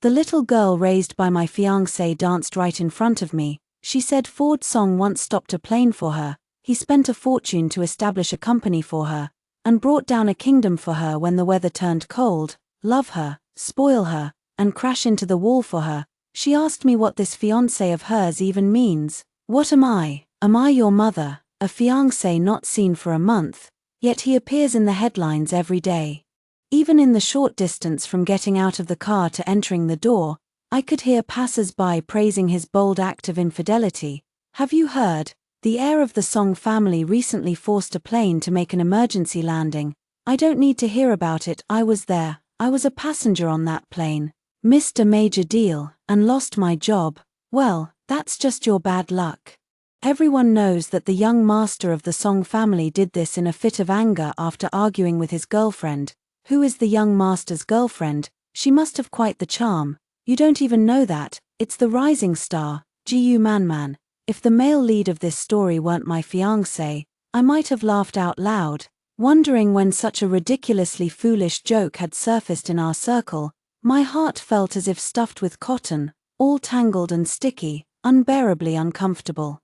The little girl raised by my fiancé danced right in front of me. She said Ford Song once stopped a plane for her. He spent a fortune to establish a company for her, and brought down a kingdom for her when the weather turned cold. Love her, spoil her, and crash into the wall for her. She asked me what this fiancé of hers even means. What am I? Am I your mother? A fiancé not seen for a month, yet he appears in the headlines every day. Even in the short distance from getting out of the car to entering the door, I could hear passers-by praising his bold act of infidelity. Have you heard? The heir of the Song family recently forced a plane to make an emergency landing. I don't need to hear about it, I was there. I was a passenger on that plane. Missed a major deal, and lost my job. Well, that's just your bad luck. Everyone knows that the young master of the Song family did this in a fit of anger after arguing with his girlfriend. Who is the young master's girlfriend? She must have quite the charm. You don't even know that. It's the rising star, Gu Man. If the male lead of this story weren't my fiancé, I might have laughed out loud, wondering when such a ridiculously foolish joke had surfaced in our circle. My heart felt as if stuffed with cotton, all tangled and sticky, unbearably uncomfortable.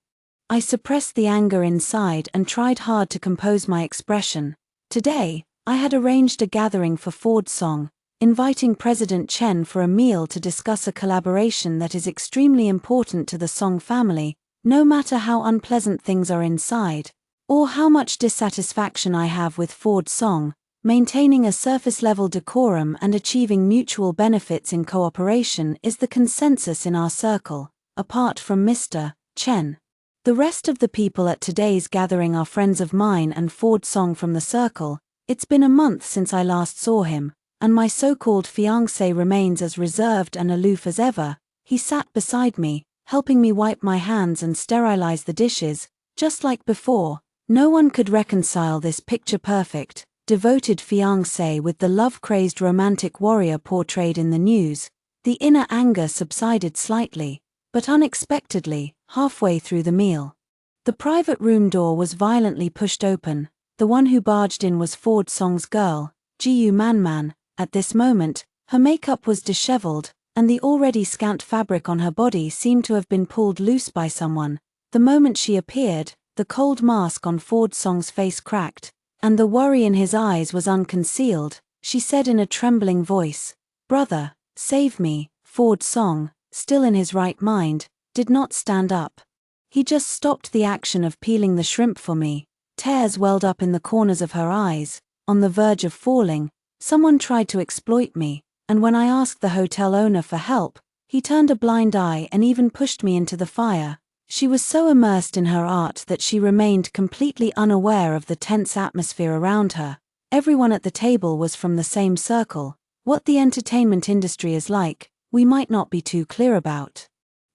I suppressed the anger inside and tried hard to compose my expression. Today, I had arranged a gathering for Ford Song, inviting President Chen for a meal to discuss a collaboration that is extremely important to the Song family, no matter how unpleasant things are inside, or how much dissatisfaction I have with Ford Song. Maintaining a surface-level decorum and achieving mutual benefits in cooperation is the consensus in our circle, apart from Mr. Chen. The rest of the people at today's gathering are friends of mine and Ford Song from the circle. It's been a month since I last saw him, and my so-called fiancé remains as reserved and aloof as ever. He sat beside me, helping me wipe my hands and sterilize the dishes, just like before. No one could reconcile this picture-perfect, devoted fiancé with the love-crazed romantic warrior portrayed in the news. The inner anger subsided slightly, but unexpectedly, halfway through the meal. The private room door was violently pushed open. The one who barged in was Ford Song's girl, Gu Man. At this moment, her makeup was disheveled, and the already scant fabric on her body seemed to have been pulled loose by someone. The moment she appeared, the cold mask on Ford Song's face cracked, and the worry in his eyes was unconcealed. She said in a trembling voice, "Brother, save me." Ford Song, still in his right mind, did not stand up. He just stopped the action of peeling the shrimp for me. Tears welled up in the corners of her eyes. On the verge of falling, someone tried to exploit me, and when I asked the hotel owner for help, he turned a blind eye and even pushed me into the fire. She was so immersed in her art that she remained completely unaware of the tense atmosphere around her. Everyone at the table was from the same circle. What the entertainment industry is like, we might not be too clear about.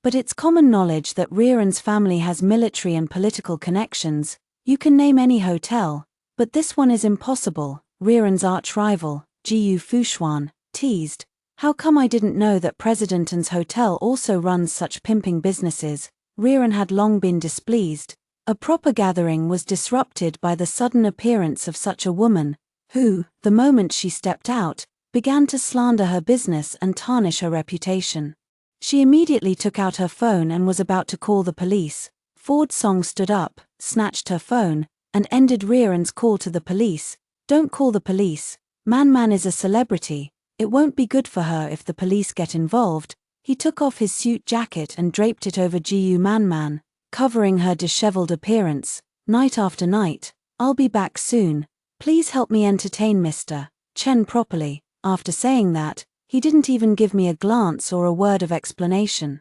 But it's common knowledge that Riran's family has military and political connections. You can name any hotel, but this one is impossible. Riran's arch-rival, Gu Fushuan, teased, "How come I didn't know that President N's hotel also runs such pimping businesses?" Riran had long been displeased. A proper gathering was disrupted by the sudden appearance of such a woman, who, the moment she stepped out, began to slander her business and tarnish her reputation. She immediately took out her phone and was about to call the police. Ford Song stood up, snatched her phone, and ended Riran's call to the police. "Don't call the police. Man is a celebrity. It won't be good for her if the police get involved." He took off his suit jacket and draped it over Gu Man, covering her disheveled appearance. "Night after night. I'll be back soon. Please help me entertain Mr. Chen properly." After saying that, he didn't even give me a glance or a word of explanation,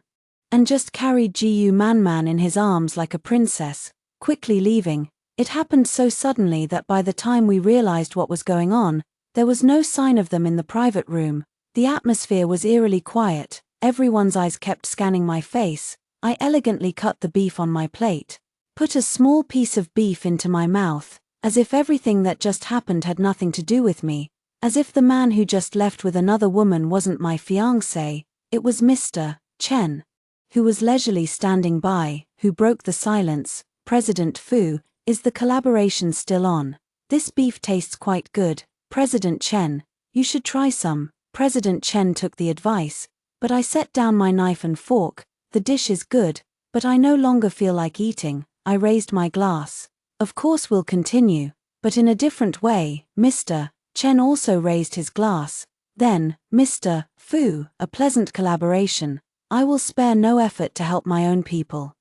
and just carried Gu Man in his arms like a princess, quickly leaving. It happened so suddenly that by the time we realized what was going on, there was no sign of them in the private room. The atmosphere was eerily quiet. Everyone's eyes kept scanning my face. I elegantly cut the beef on my plate, put a small piece of beef into my mouth, as if everything that just happened had nothing to do with me, as if the man who just left with another woman wasn't my fiancé. It was Mr. Chen, who was leisurely standing by, who broke the silence. "President Fu, is the collaboration still on? This beef tastes quite good. President Chen, you should try some." President Chen took the advice. But I set down my knife and fork. The dish is good, but I no longer feel like eating. I raised my glass. Of course we'll continue, but in a different way. Mr. Chen also raised his glass. Then, Mr. Fu, a pleasant collaboration. I will spare no effort to help my own people.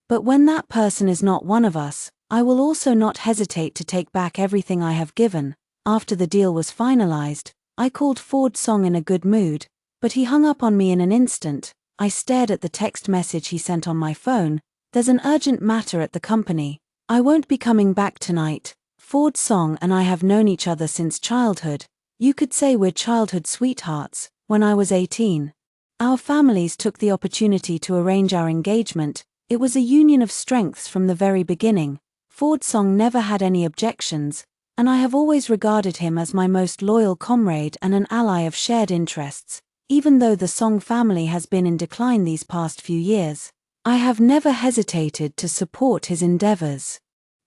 But when that person is not one of us, I will also not hesitate to take back everything I have given. After the deal was finalized, I called Ford Song in a good mood, but he hung up on me in an instant. I stared at the text message he sent on my phone. There's an urgent matter at the company. I won't be coming back tonight. Ford Song and I have known each other since childhood. You could say we're childhood sweethearts. When I was 18, our families took the opportunity to arrange our engagement. It was a union of strengths from the very beginning. Ford Song never had any objections, and I have always regarded him as my most loyal comrade and an ally of shared interests. Even though the Song family has been in decline these past few years, I have never hesitated to support his endeavors.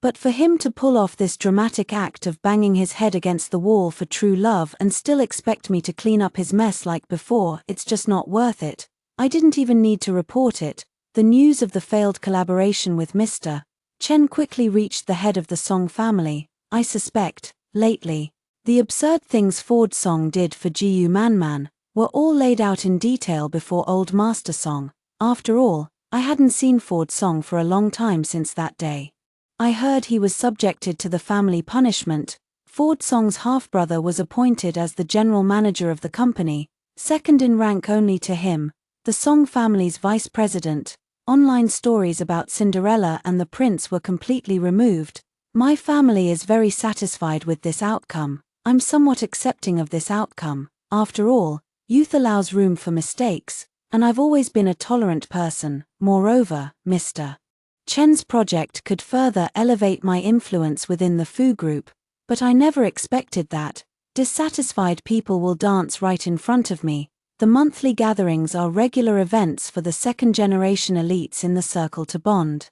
But for him to pull off this dramatic act of banging his head against the wall for true love and still expect me to clean up his mess like before, it's just not worth it. I didn't even need to report it. The news of the failed collaboration with Mr. Chen quickly reached the head of the Song family. I suspect, lately, the absurd things Ford Song did for Gu Manman were all laid out in detail before Old Master Song. After all, I hadn't seen Ford Song for a long time since that day. I heard he was subjected to the family punishment. Ford Song's half-brother was appointed as the general manager of the company, second in rank only to him, the Song family's vice president. Online stories about Cinderella and the prince were completely removed. My family is very satisfied with this outcome. I'm somewhat accepting of this outcome. After all, youth allows room for mistakes, and I've always been a tolerant person. Moreover, Mr. Chen's project could further elevate my influence within the Fu group, but I never expected that. Dissatisfied people will dance right in front of me. The monthly gatherings are regular events for the second-generation elites in the circle to bond.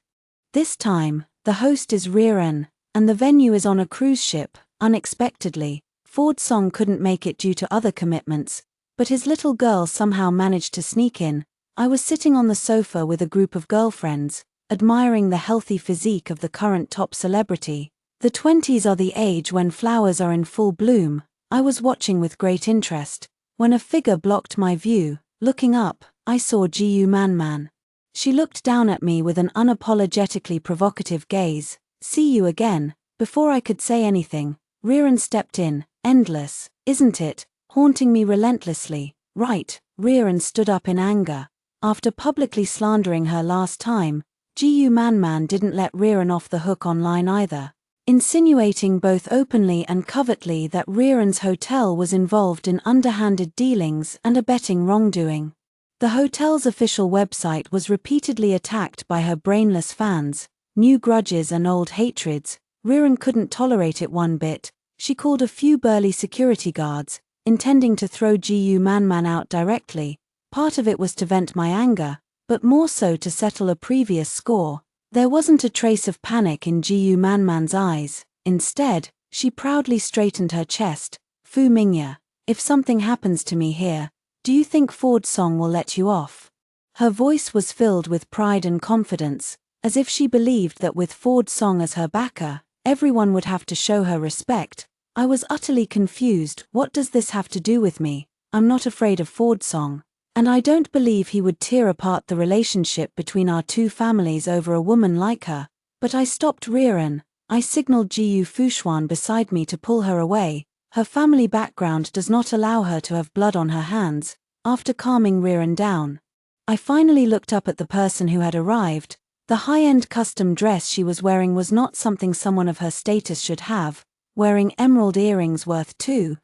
This time, the host is Riren, and the venue is on a cruise ship. Unexpectedly, Ford Song couldn't make it due to other commitments, but his little girl somehow managed to sneak in. I was sitting on the sofa with a group of girlfriends, admiring the healthy physique of the current top celebrity. The 20s are the age when flowers are in full bloom. I was watching with great interest, when a figure blocked my view. Looking up, I saw Gu Manman. She looked down at me with an unapologetically provocative gaze. See you again. Before I could say anything, Riren stepped in. Endless, isn't it? Haunting me relentlessly. Right. Riren stood up in anger. After publicly slandering her last time, Gu Manman didn't let Riren off the hook online either, insinuating both openly and covertly that Riren's hotel was involved in underhanded dealings and abetting wrongdoing. The hotel's official website was repeatedly attacked by her brainless fans, new grudges and old hatreds. Riren couldn't tolerate it one bit. She called a few burly security guards, intending to throw Gu Manman out directly. Part of it was to vent my anger, but more so to settle a previous score. There wasn't a trace of panic in Gu Manman's eyes. Instead, she proudly straightened her chest. Fu Mingya, if something happens to me here, do you think Ford Song will let you off? Her voice was filled with pride and confidence, as if she believed that with Ford Song as her backer, everyone would have to show her respect. I was utterly confused. What does this have to do with me? I'm not afraid of Ford Song, and I don't believe he would tear apart the relationship between our two families over a woman like her. But I stopped Riren. I signaled Jiu Fushuan beside me to pull her away. Her family background does not allow her to have blood on her hands. After calming Riren down, I finally looked up at the person who had arrived. The high-end custom dress she was wearing was not something someone of her status should have, wearing emerald earrings worth 2-3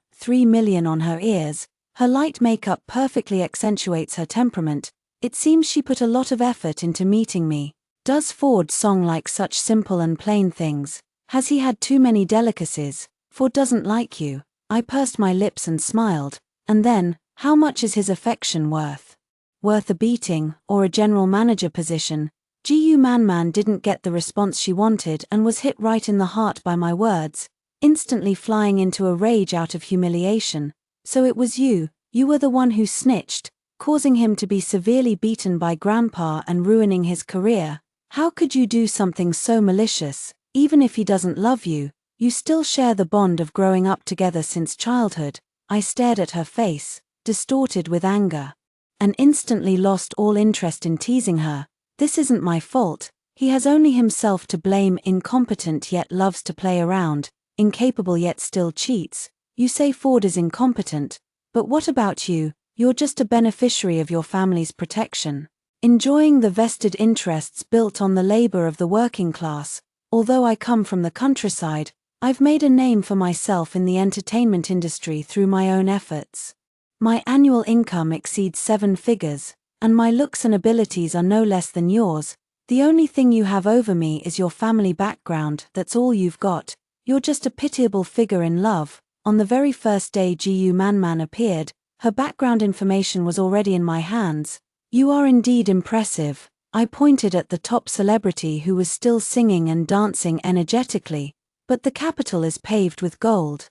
million on her ears. Her light makeup perfectly accentuates her temperament. It seems she put a lot of effort into meeting me. Does Ford Song like such simple and plain things? Has he had too many delicacies? Ford doesn't like you. I pursed my lips and smiled. And then, how much is his affection worth? Worth a beating, or a general manager position? Gu Manman didn't get the response she wanted and was hit right in the heart by my words, instantly flying into a rage out of humiliation. So it was you were the one who snitched. causing him to be severely beaten by Grandpa and ruining his career. How could you do something so malicious? Even if he doesn't love you, you still share the bond of growing up together since childhood." I stared at her face, distorted with anger, and instantly lost all interest in teasing her. "This isn't my fault. He has only himself to blame. Incompetent yet loves to play around, incapable yet still cheats. You say Ford is incompetent, but what about you? You're just a beneficiary of your family's protection, enjoying the vested interests built on the labor of the working class. Although I come from the countryside, I've made a name for myself in the entertainment industry through my own efforts. My annual income exceeds 7 figures, and my looks and abilities are no less than yours. The only thing you have over me is your family background. That's all you've got. You're just a pitiable figure in love." On the very first day Gu Manman appeared, her background information was already in my hands. "You are indeed impressive." I pointed at the top celebrity who was still singing and dancing energetically. "But the capital is paved with gold.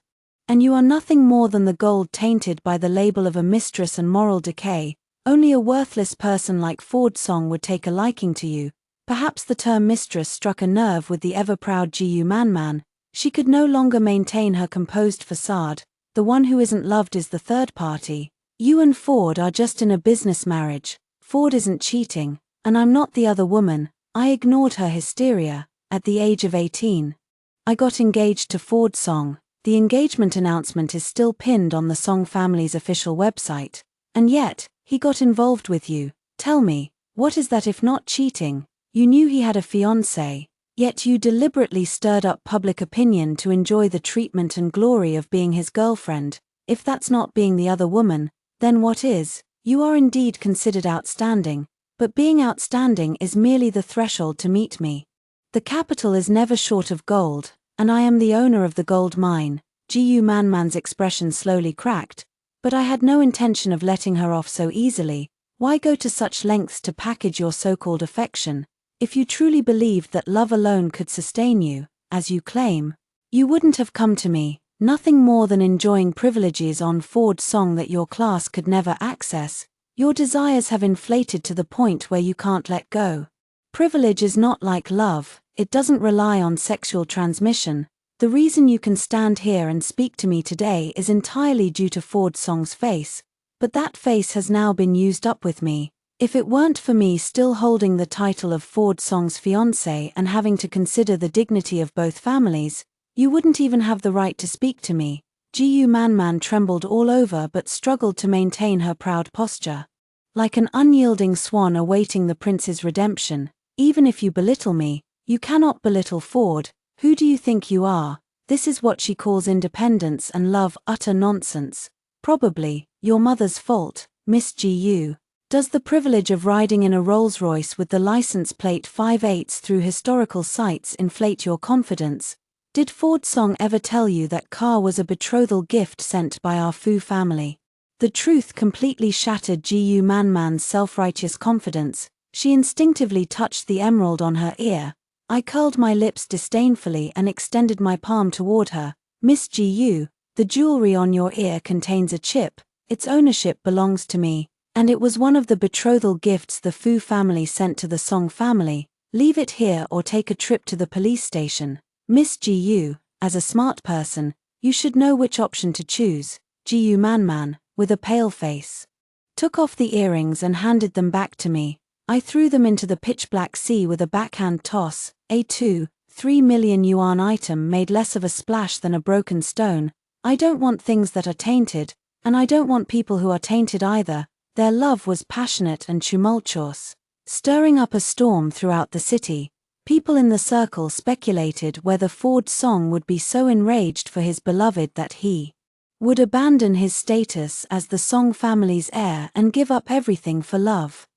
And you are nothing more than the gold tainted by the label of a mistress and moral decay. Only a worthless person like Ford Song would take a liking to you." Perhaps the term mistress struck a nerve with the ever-proud Gu Manman. She could no longer maintain her composed facade. "The one who isn't loved is the third party. You and Ford are just in a business marriage. Ford isn't cheating, and I'm not the other woman." I ignored her hysteria. "At the age of 18, I got engaged to Ford Song. The engagement announcement is still pinned on the Song family's official website. And yet, he got involved with you. Tell me, what is that if not cheating? You knew he had a fiancée, yet you deliberately stirred up public opinion to enjoy the treatment and glory of being his girlfriend. If that's not being the other woman, then what is? You are indeed considered outstanding, but being outstanding is merely the threshold to meet me. The capital is never short of gold, and I am the owner of the gold mine." Gu Manman's expression slowly cracked, but I had no intention of letting her off so easily. "Why go to such lengths to package your so-called affection? If you truly believed that love alone could sustain you, as you claim, you wouldn't have come to me. Nothing more than enjoying privileges on Ford Song that your class could never access. Your desires have inflated to the point where you can't let go. Privilege is not like love. It doesn't rely on sexual transmission. The reason you can stand here and speak to me today is entirely due to Ford Song's face, but that face has now been used up with me. If it weren't for me still holding the title of Ford Song's fiancé and having to consider the dignity of both families, you wouldn't even have the right to speak to me." Gu Manman trembled all over but struggled to maintain her proud posture. Like an unyielding swan awaiting the prince's redemption. "Even if you belittle me, you cannot belittle Ford. Who do you think you are?" This is what she calls independence and love. Utter nonsense. "Probably your mother's fault, Miss Gu. Does the privilege of riding in a Rolls-Royce with the license plate 5/8 through historical sites inflate your confidence? Did Ford Song ever tell you that car was a betrothal gift sent by our Fu family?" The truth completely shattered Gu Manman's self-righteous confidence. She instinctively touched the emerald on her ear. I curled my lips disdainfully and extended my palm toward her. "Miss Gu, the jewelry on your ear contains a chip. Its ownership belongs to me, and it was one of the betrothal gifts the Fu family sent to the Song family. Leave it here or take a trip to the police station." Miss Gu, as a smart person, you should know which option to choose. Gu Manman, with a pale face, took off the earrings and handed them back to me. I threw them into the pitch-black sea with a backhand toss. A 2-3 million yuan item made less of a splash than a broken stone. I don't want things that are tainted, and I don't want people who are tainted either. Their love was passionate and tumultuous, stirring up a storm throughout the city. People in the circle speculated whether Ford Song would be so enraged for his beloved that he would abandon his status as the Song family's heir and give up everything for love.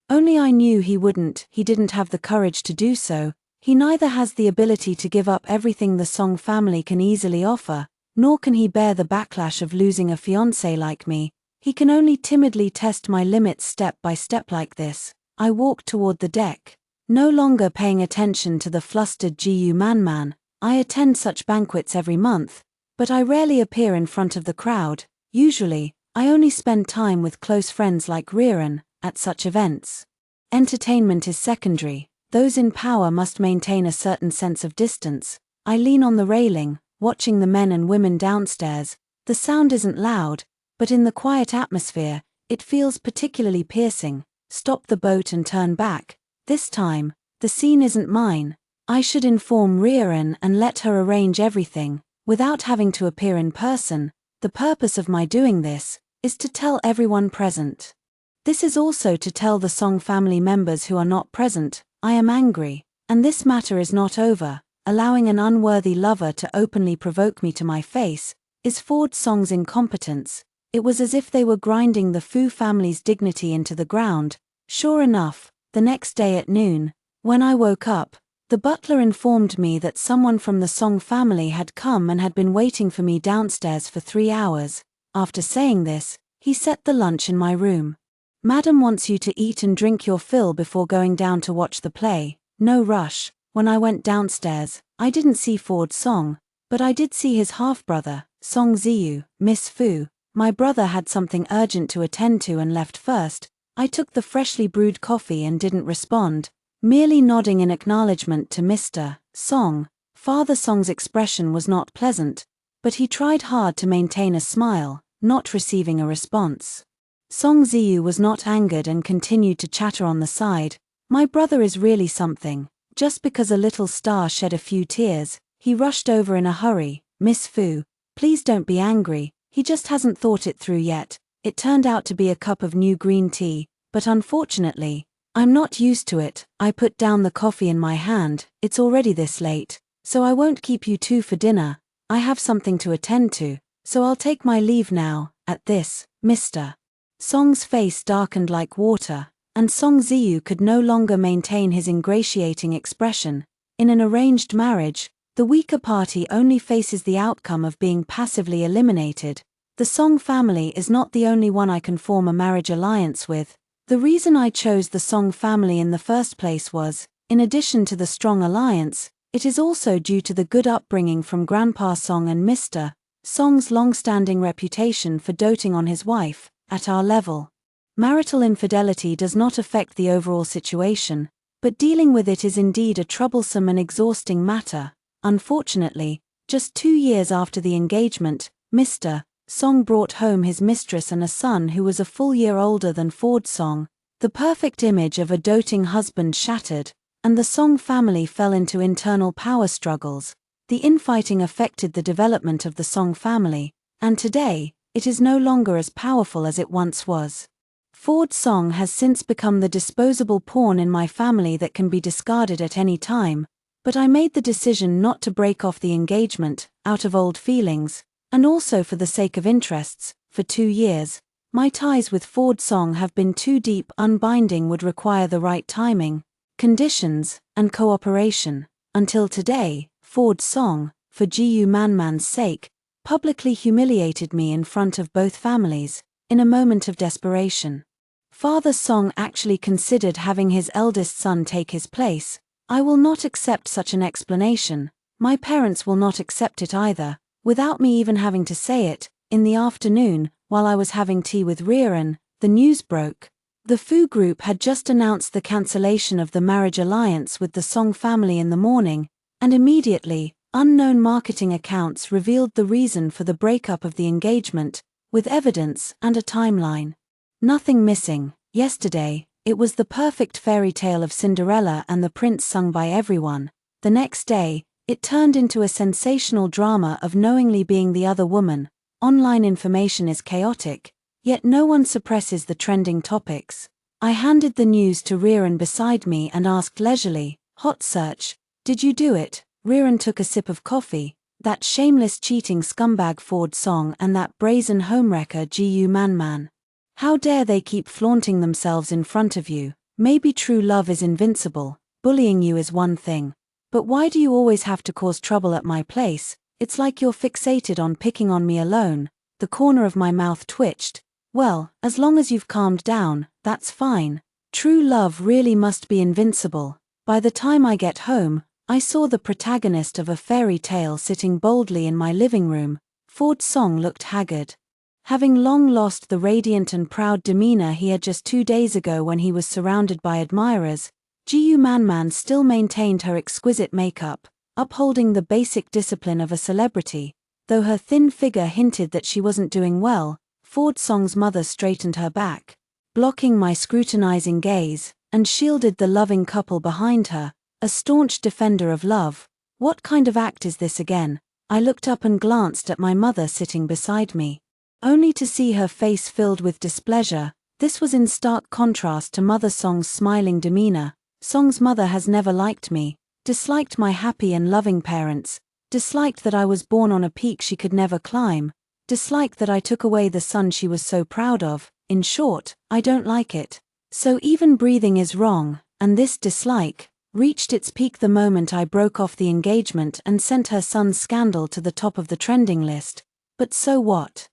Only I knew he wouldn't. He didn't have the courage to do so. He neither has the ability to give up everything the Song family can easily offer, nor can he bear the backlash of losing a fiancé like me. He can only timidly test my limits step by step like this. I walked toward the deck, no longer paying attention to the flustered Gu Manman. I attend such banquets every month, but I rarely appear in front of the crowd. Usually, I only spend time with close friends like Riran, at such events. Entertainment is secondary, those in power must maintain a certain sense of distance. I lean on the railing, watching the men and women downstairs. The sound isn't loud, but in the quiet atmosphere, it feels particularly piercing. Stop the boat and turn back. This time, the scene isn't mine. I should inform Riran and let her arrange everything, without having to appear in person. The purpose of my doing this is to tell everyone present. This is also to tell the Song family members who are not present, I am angry, and this matter is not over. Allowing an unworthy lover to openly provoke me to my face is Ford Song's incompetence. It was as if they were grinding the Fu family's dignity into the ground. Sure enough, the next day at noon, when I woke up, the butler informed me that someone from the Song family had come and had been waiting for me downstairs for 3 hours. After saying this, he set the lunch in my room. Madam wants you to eat and drink your fill before going down to watch the play. No rush. When I went downstairs, I didn't see Ford Song, but I did see his half-brother, Song Ziyu, Miss Fu. My brother had something urgent to attend to and left first. I took the freshly brewed coffee and didn't respond, merely nodding in acknowledgement to Mr. Song. Father Song's expression was not pleasant, but he tried hard to maintain a smile, not receiving a response. Song Ziyu was not angered and continued to chatter on the side. My brother is really something. Just because a little star shed a few tears, he rushed over in a hurry. Miss Fu, please don't be angry, he just hasn't thought it through yet. It turned out to be a cup of new green tea, but unfortunately, I'm not used to it. I put down the coffee in my hand. It's already this late, so I won't keep you two for dinner. I have something to attend to, so I'll take my leave now. At this, Mr. Song's face darkened like water, and Song Ziyu could no longer maintain his ingratiating expression. In an arranged marriage, the weaker party only faces the outcome of being passively eliminated. The Song family is not the only one I can form a marriage alliance with. The reason I chose the Song family in the first place was, in addition to the strong alliance, it is also due to the good upbringing from Grandpa Song and Mr. Song's long-standing reputation for doting on his wife. At our level, marital infidelity does not affect the overall situation, but dealing with it is indeed a troublesome and exhausting matter. Unfortunately, just 2 years after the engagement, Mr. Song brought home his mistress and a son who was a full year older than Ford Song. The perfect image of a doting husband shattered, and the Song family fell into internal power struggles. The infighting affected the development of the Song family, and today, it is no longer as powerful as it once was. Ford Song has since become the disposable pawn in my family that can be discarded at any time, but I made the decision not to break off the engagement, out of old feelings, and also for the sake of interests. For 2 years, my ties with Ford Song have been too deep. Unbinding would require the right timing, conditions, and cooperation. Until today, Ford Song, for Jiu Manman's sake, publicly humiliated me in front of both families, in a moment of desperation. Father Song actually considered having his eldest son take his place. I will not accept such an explanation. My parents will not accept it either. Without me even having to say it, in the afternoon, while I was having tea with Riran, the news broke. The Fu group had just announced the cancellation of the marriage alliance with the Song family in the morning, and immediately, unknown marketing accounts revealed the reason for the breakup of the engagement, with evidence and a timeline. Nothing missing. Yesterday, it was the perfect fairy tale of Cinderella and the prince sung by everyone. The next day, it turned into a sensational drama of knowingly being the other woman. Online information is chaotic, yet no one suppresses the trending topics. I handed the news to Riran beside me and asked leisurely, "Hot search, did you do it?" Riran took a sip of coffee. "That shameless cheating scumbag Ford Song and that brazen homewrecker Jiu Manman. How dare they keep flaunting themselves in front of you? Maybe true love is invincible, bullying you is one thing. But why do you always have to cause trouble at my place? It's like you're fixated on picking on me alone." The corner of my mouth twitched. "Well, as long as you've calmed down, that's fine. True love really must be invincible." By the time I get home, I saw the protagonist of a fairy tale sitting boldly in my living room. Ford Song looked haggard. Having long lost the radiant and proud demeanor he had just 2 days ago when he was surrounded by admirers, Gu Manman still maintained her exquisite makeup, upholding the basic discipline of a celebrity. Though her thin figure hinted that she wasn't doing well, Ford Song's mother straightened her back, blocking my scrutinizing gaze, and shielded the loving couple behind her, a staunch defender of love. What kind of act is this again? I looked up and glanced at my mother sitting beside me, only to see her face filled with displeasure. This was in stark contrast to Mother Song's smiling demeanor. Song's mother has never liked me, disliked my happy and loving parents, disliked that I was born on a peak she could never climb, disliked that I took away the son she was so proud of. In short, I don't like it. So even breathing is wrong, and this dislike reached its peak the moment I broke off the engagement and sent her son's scandal to the top of the trending list. But so what?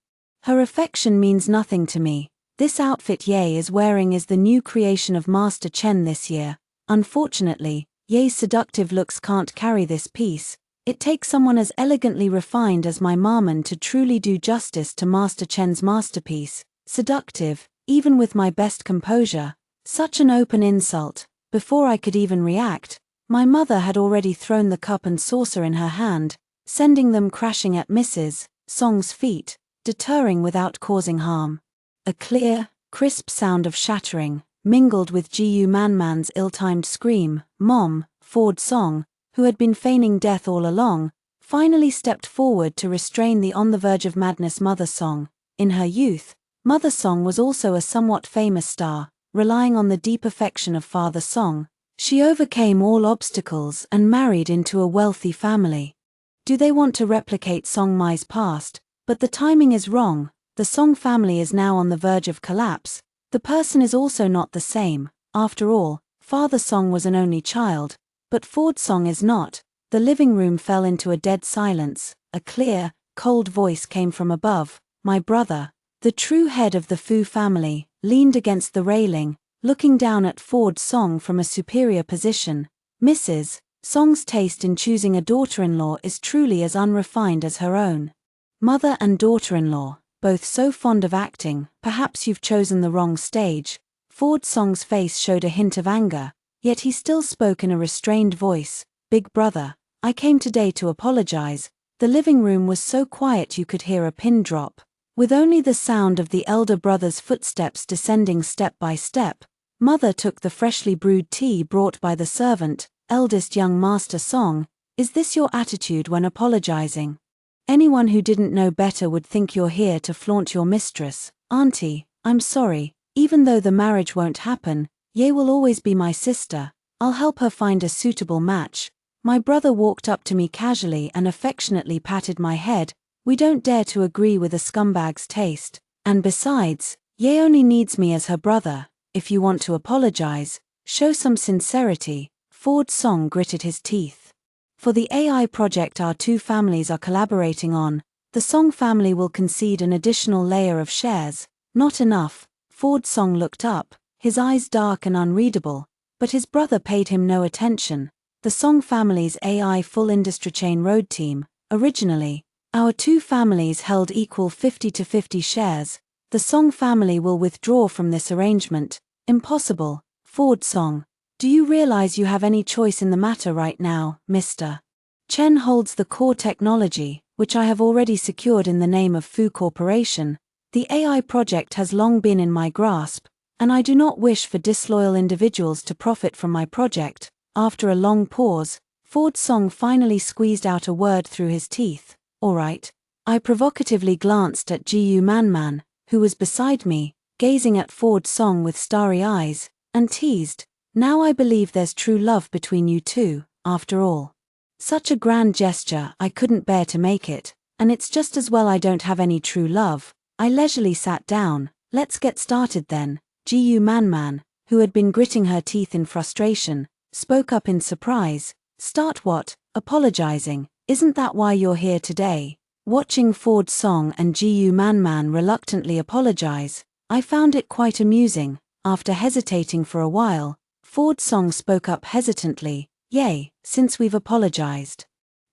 Her affection means nothing to me. This outfit Ye is wearing is the new creation of Master Chen this year. Unfortunately, Ye's seductive looks can't carry this piece. It takes someone as elegantly refined as my Marmon to truly do justice to Master Chen's masterpiece. Seductive, even with my best composure. Such an open insult. Before I could even react, my mother had already thrown the cup and saucer in her hand, sending them crashing at Mrs. Song's feet, deterring without causing harm. A clear, crisp sound of shattering, mingled with Gu Manman's ill-timed scream. Mom, Ford Song, who had been feigning death all along, finally stepped forward to restrain the on-the-verge-of-madness Mother Song. In her youth, Mother Song was also a somewhat famous star. Relying on the deep affection of Father Song, she overcame all obstacles and married into a wealthy family. Do they want to replicate Song Mai's past? But the timing is wrong. The Song family is now on the verge of collapse. The person is also not the same. After all, Father Song was an only child, but Ford Song is not. The living room fell into a dead silence. A clear, cold voice came from above. My brother, the true head of the Fu family, leaned against the railing, looking down at Ford Song from a superior position. Mrs. Song's taste in choosing a daughter-in-law is truly as unrefined as her own. Mother and daughter-in-law, both so fond of acting. Perhaps you've chosen the wrong stage. Ford Song's face showed a hint of anger, yet he still spoke in a restrained voice. Big brother, I came today to apologize. The living room was so quiet you could hear a pin drop. With only the sound of the elder brother's footsteps descending step by step, Mother took the freshly brewed tea brought by the servant. Eldest young Master Song, is this your attitude when apologizing? Anyone who didn't know better would think you're here to flaunt your mistress. Auntie, I'm sorry. Even though the marriage won't happen, Ye will always be my sister. I'll help her find a suitable match. My brother walked up to me casually and affectionately patted my head. We don't dare to agree with a scumbag's taste. And besides, Ye only needs me as her brother. If you want to apologize, show some sincerity. Ford Song gritted his teeth. For the AI project our two families are collaborating on, the Song family will concede an additional layer of shares. Not enough. Ford Song looked up, his eyes dark and unreadable, but his brother paid him no attention. The Song family's AI full industry chain road team, originally, our two families held equal 50-50 shares. The Song family will withdraw from this arrangement. Impossible. Ford Song, do you realize you have any choice in the matter right now, Mr. Chen holds the core technology, which I have already secured in the name of Fu Corporation. The AI project has long been in my grasp, and I do not wish for disloyal individuals to profit from my project. After a long pause, Ford Song finally squeezed out a word through his teeth. All right. I provocatively glanced at Gu Manman, who was beside me, gazing at Ford Song with starry eyes, and teased, now I believe there's true love between you two, after all. Such a grand gesture, I couldn't bear to make it, and it's just as well I don't have any true love. I leisurely sat down. Let's get started then. Gu Manman, who had been gritting her teeth in frustration, spoke up in surprise. Start what? Apologizing. Isn't that why you're here today? Watching Ford Song and Gu Manman reluctantly apologize, I found it quite amusing. After hesitating for a while, Ford Song spoke up hesitantly. Yay, since we've apologized,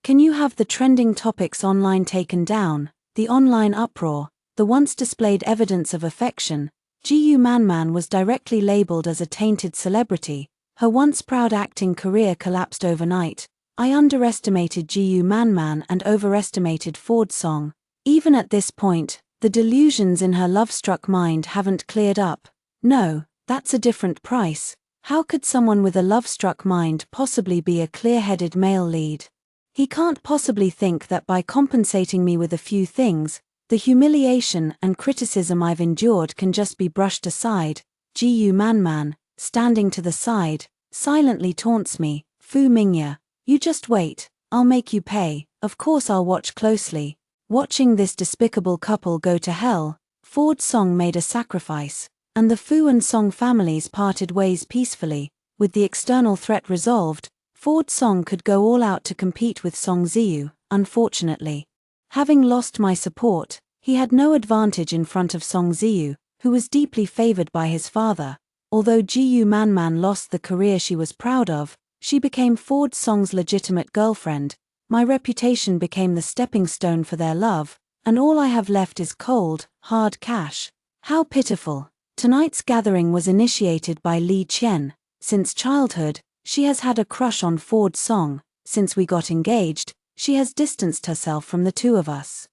can you have the trending topics online taken down? The online uproar, the once displayed evidence of affection, Gu Manman was directly labeled as a tainted celebrity. Her once proud acting career collapsed overnight. I underestimated Gu Manman and overestimated Ford Song. Even at this point, the delusions in her love-struck mind haven't cleared up. No, that's a different price. How could someone with a love-struck mind possibly be a clear-headed male lead? He can't possibly think that by compensating me with a few things, the humiliation and criticism I've endured can just be brushed aside. Gu Manman, standing to the side, silently taunts me. Fu Mingya, you just wait, I'll make you pay. Of course I'll watch closely. Watching this despicable couple go to hell, Ford Song made a sacrifice, and the Fu and Song families parted ways peacefully. With the external threat resolved, Ford Song could go all out to compete with Song Ziyu. Unfortunately, having lost my support, he had no advantage in front of Song Ziyu, who was deeply favored by his father. Although Gu Manman lost the career she was proud of, she became Ford Song's legitimate girlfriend. My reputation became the stepping stone for their love, and all I have left is cold, hard cash. How pitiful. Tonight's gathering was initiated by Li Qian. Since childhood, she has had a crush on Ford Song. Since we got engaged, she has distanced herself from the two of us.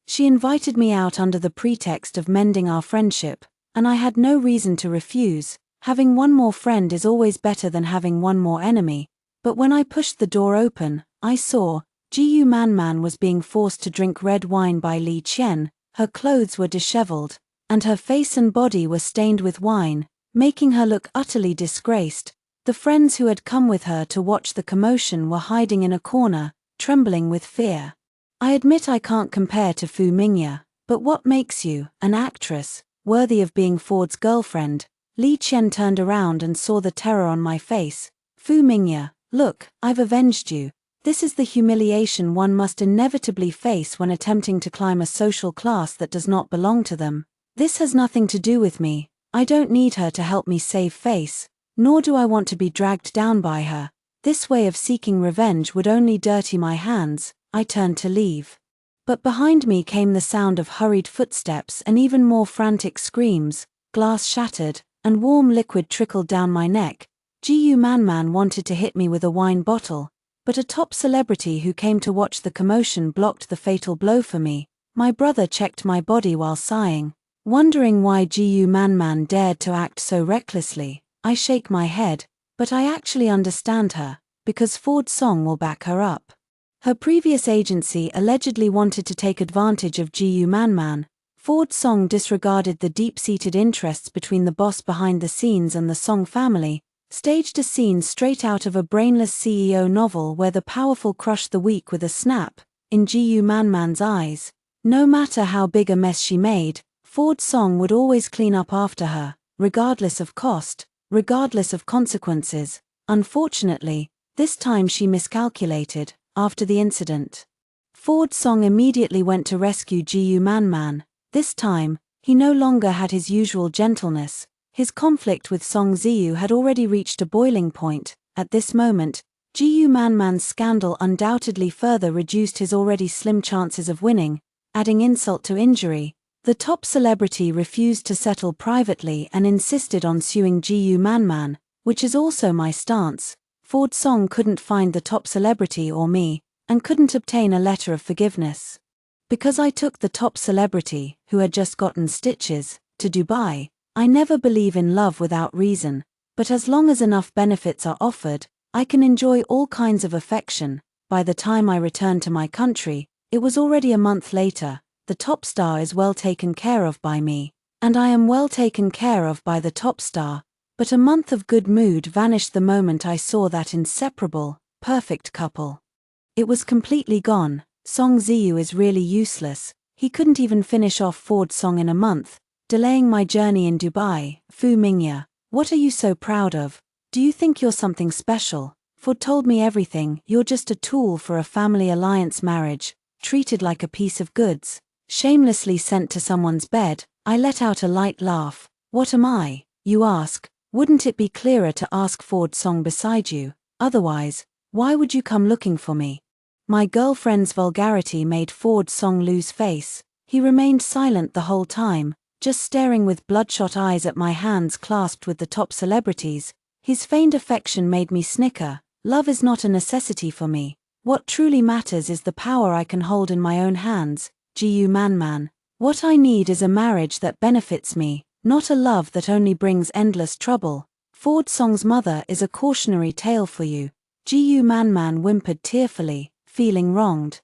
She invited me out under the pretext of mending our friendship, and I had no reason to refuse. Having one more friend is always better than having one more enemy. But when I pushed the door open, I saw Gu Manman was being forced to drink red wine by Li Qian. Her clothes were disheveled, and her face and body were stained with wine, making her look utterly disgraced. The friends who had come with her to watch the commotion were hiding in a corner, trembling with fear. I admit I can't compare to Fu Mingya, but what makes you an actress worthy of being Ford's girlfriend? Li Qian turned around and saw the terror on my face. Fu Mingya, look, I've avenged you. This is the humiliation one must inevitably face when attempting to climb a social class that does not belong to them. This has nothing to do with me. I don't need her to help me save face, nor do I want to be dragged down by her. This way of seeking revenge would only dirty my hands. I turned to leave. But behind me came the sound of hurried footsteps and even more frantic screams. Glass shattered, and warm liquid trickled down my neck. Gu Manman wanted to hit me with a wine bottle, but a top celebrity who came to watch the commotion blocked the fatal blow for me. My brother checked my body while sighing, wondering why Gu Manman dared to act so recklessly. I shake my head, but I actually understand her, because Ford Song will back her up. Her previous agency allegedly wanted to take advantage of Gu Manman. Ford Song disregarded the deep-seated interests between the boss behind the scenes and the Song family, staged a scene straight out of a brainless CEO novel where the powerful crush the weak with a snap. In Gu Manman's eyes, no matter how big a mess she made, Ford Song would always clean up after her, regardless of cost, regardless of consequences. Unfortunately, this time she miscalculated. After the incident, Ford Song immediately went to rescue Gu Manman. This time, he no longer had his usual gentleness. His conflict with Song Ziyu had already reached a boiling point. At this moment, Gu Manman's scandal undoubtedly further reduced his already slim chances of winning. Adding insult to injury, the top celebrity refused to settle privately and insisted on suing Gu Manman, which is also my stance. Ford Song couldn't find the top celebrity or me, and couldn't obtain a letter of forgiveness. Because I took the top celebrity, who had just gotten stitches, to Dubai. I never believe in love without reason, but as long as enough benefits are offered, I can enjoy all kinds of affection. By the time I returned to my country, it was already a month later. The top star is well taken care of by me, and I am well taken care of by the top star. But a month of good mood vanished the moment I saw that inseparable, perfect couple. It was completely gone. Song Ziyu is really useless. He couldn't even finish off Ford Song in a month, delaying my journey in Dubai. Fu Mingya, what are you so proud of? Do you think you're something special? Ford told me everything. You're just a tool for a family alliance marriage, treated like a piece of goods, shamelessly sent to someone's bed. I let out a light laugh. What am I, you ask? Wouldn't it be clearer to ask Ford Song beside you? Otherwise, why would you come looking for me? My girlfriend's vulgarity made Ford Song lose face. He remained silent the whole time, just staring with bloodshot eyes at my hands clasped with the top celebrities. His feigned affection made me snicker. Love is not a necessity for me. What truly matters is the power I can hold in my own hands. Gu Man. What I need is a marriage that benefits me, not a love that only brings endless trouble. Ford Song's mother is a cautionary tale for you. Gu Man whimpered tearfully, feeling wronged,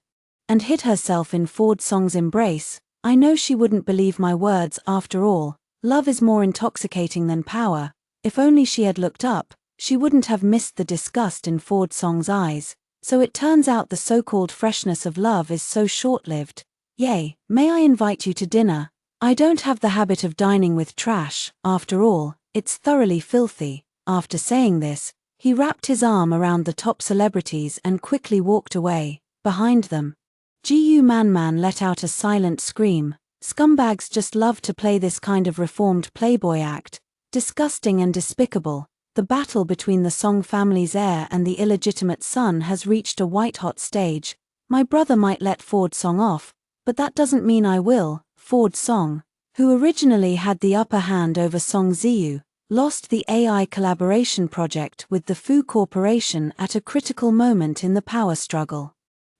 and hid herself in Ford Song's embrace. I know she wouldn't believe my words after all. Love is more intoxicating than power. If only she had looked up, she wouldn't have missed the disgust in Ford Song's eyes. So it turns out the so-called freshness of love is so short-lived. Yay, may I invite you to dinner? I don't have the habit of dining with trash, after all, it's thoroughly filthy. After saying this, he wrapped his arm around the top celebrities and quickly walked away. Behind them, Gu Man let out a silent scream. Scumbags just love to play this kind of reformed playboy act. Disgusting and despicable. The battle between the Song family's heir and the illegitimate son has reached a white-hot stage. My brother might let Ford Song off, but that doesn't mean I will. Ford Song, who originally had the upper hand over Song Ziyu, lost the AI collaboration project with the Fu Corporation at a critical moment in the power struggle.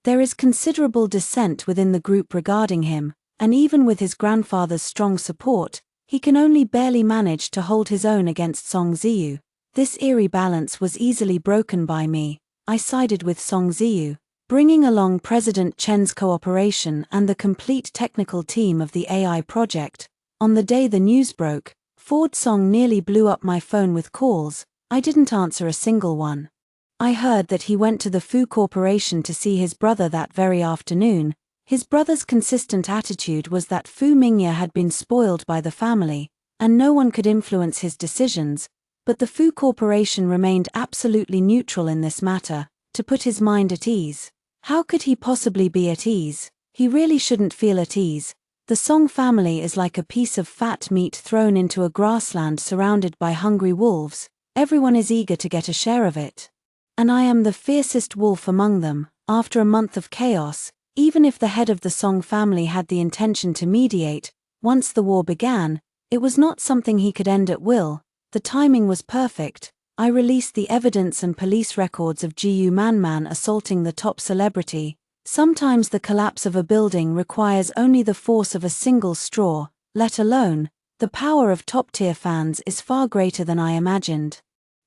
There is considerable dissent within the group regarding him, and even with his grandfather's strong support, he can only barely manage to hold his own against Song Ziyu. This eerie balance was easily broken by me. I sided with Song Ziyu, bringing along President Chen's cooperation and the complete technical team of the AI project. On the day the news broke, Ford Song nearly blew up my phone with calls. I didn't answer a single one. I heard that he went to the Fu Corporation to see his brother that very afternoon. His brother's consistent attitude was that Fu Mingya had been spoiled by the family, and no one could influence his decisions, but the Fu Corporation remained absolutely neutral in this matter, to put his mind at ease. How could he possibly be at ease? He really shouldn't feel at ease. The Song family is like a piece of fat meat thrown into a grassland surrounded by hungry wolves. Everyone is eager to get a share of it. And I am the fiercest wolf among them. After a month of chaos, even if the head of the Song family had the intention to mediate, once the war began, it was not something he could end at will. The timing was perfect. I released the evidence and police records of Gu Man assaulting the top celebrity. Sometimes the collapse of a building requires only the force of a single straw, let alone, the power of top-tier fans is far greater than I imagined.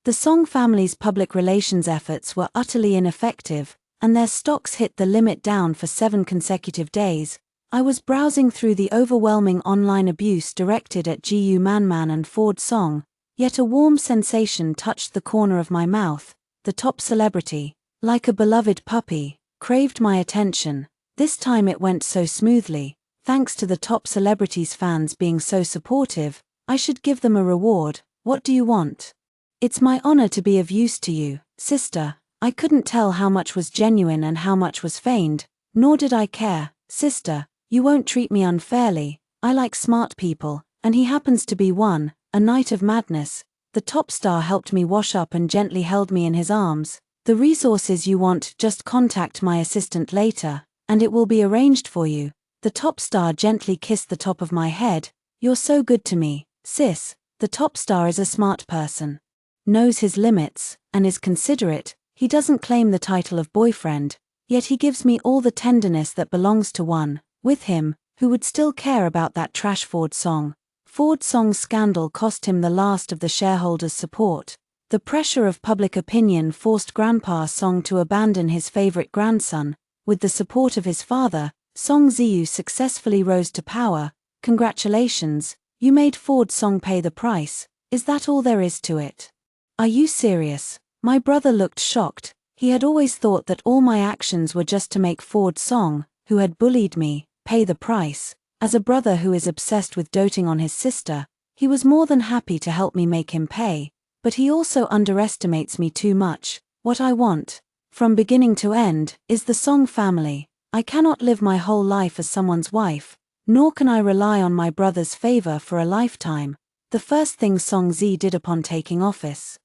The Song family's public relations efforts were utterly ineffective, and their stocks hit the limit down for 7 consecutive days. I was browsing through the overwhelming online abuse directed at Gu Man and Ford Song, yet a warm sensation touched the corner of my mouth. The top celebrity, like a beloved puppy, craved my attention. This time it went so smoothly. Thanks to the top celebrity's fans being so supportive, I should give them a reward. What do you want? It's my honor to be of use to you, sister. I couldn't tell how much was genuine and how much was feigned, nor did I care. Sister, you won't treat me unfairly. I like smart people, and he happens to be one. A night of madness. The top star helped me wash up and gently held me in his arms. The resources you want, just contact my assistant later, and it will be arranged for you. The top star gently kissed the top of my head. You're so good to me, sis. The top star is a smart person. Knows his limits, and is considerate. He doesn't claim the title of boyfriend, yet he gives me all the tenderness that belongs to one. With him, who would still care about that trash Ford Song. Ford Song's scandal cost him the last of the shareholders' support. The pressure of public opinion forced Grandpa Song to abandon his favorite grandson. With the support of his father, Song Ziyu successfully rose to power. Congratulations, you made Ford Song pay the price. Is that all there is to it? Are you serious? My brother looked shocked. He had always thought that all my actions were just to make Ford Song, who had bullied me, pay the price. As a brother who is obsessed with doting on his sister, he was more than happy to help me make him pay, but he also underestimates me too much. What I want, from beginning to end, is the Song family. I cannot live my whole life as someone's wife, nor can I rely on my brother's favor for a lifetime. The first thing Song Zi did upon taking office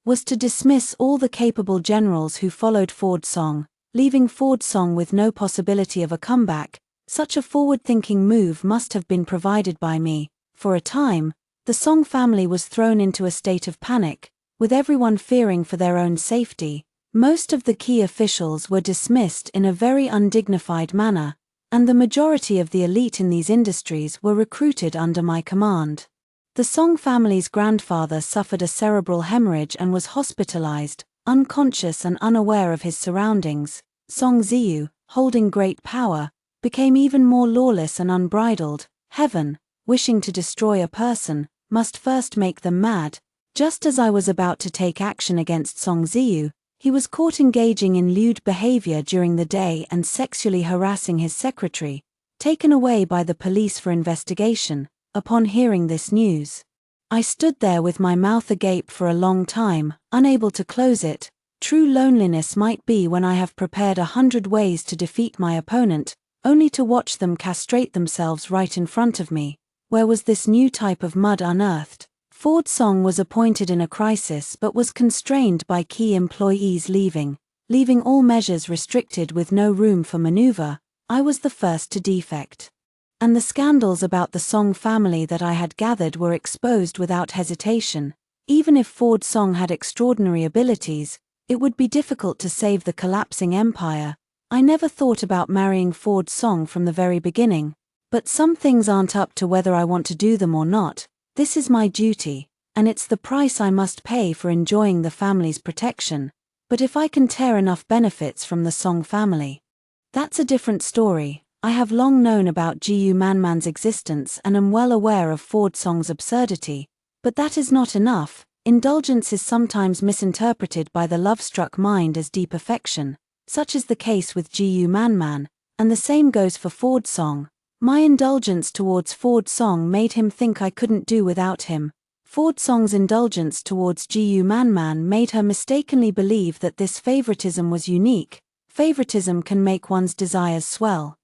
was to dismiss all the capable generals who followed Ford Song, leaving Ford Song with no possibility of a comeback. Such a forward-thinking move must have been provided by me. For a time, the Song family was thrown into a state of panic, with everyone fearing for their own safety. Most of the key officials were dismissed in a very undignified manner, and the majority of the elite in these industries were recruited under my command. The Song family's grandfather suffered a cerebral hemorrhage and was hospitalized, unconscious and unaware of his surroundings. Song Ziyu, holding great power, became even more lawless and unbridled. Heaven, wishing to destroy a person, must first make them mad. Just as I was about to take action against Song Ziyu, he was caught engaging in lewd behavior during the day and sexually harassing his secretary, taken away by the police for investigation. Upon hearing this news, I stood there with my mouth agape for a long time, unable to close it. True loneliness might be when I have prepared 100 ways to defeat my opponent, only to watch them castrate themselves right in front of me. Where was this new type of mud unearthed? Ford Song was appointed in a crisis but was constrained by key employees leaving all measures restricted with no room for maneuver. I was the first to defect. And the scandals about the Song family that I had gathered were exposed without hesitation. Even if Ford Song had extraordinary abilities, it would be difficult to save the collapsing empire. I never thought about marrying Ford Song from the very beginning. But some things aren't up to whether I want to do them or not. This is my duty, and it's the price I must pay for enjoying the family's protection. But if I can tear enough benefits from the Song family, that's a different story. I have long known about Jiyu Manman's existence and am well aware of Ford Song's absurdity. But that is not enough. Indulgence is sometimes misinterpreted by the love-struck mind as deep affection. Such is the case with Jiyu Manman, and the same goes for Ford Song. My indulgence towards Ford Song made him think I couldn't do without him. Ford Song's indulgence towards Jiyu Manman made her mistakenly believe that this favoritism was unique. Favoritism can make one's desires swell.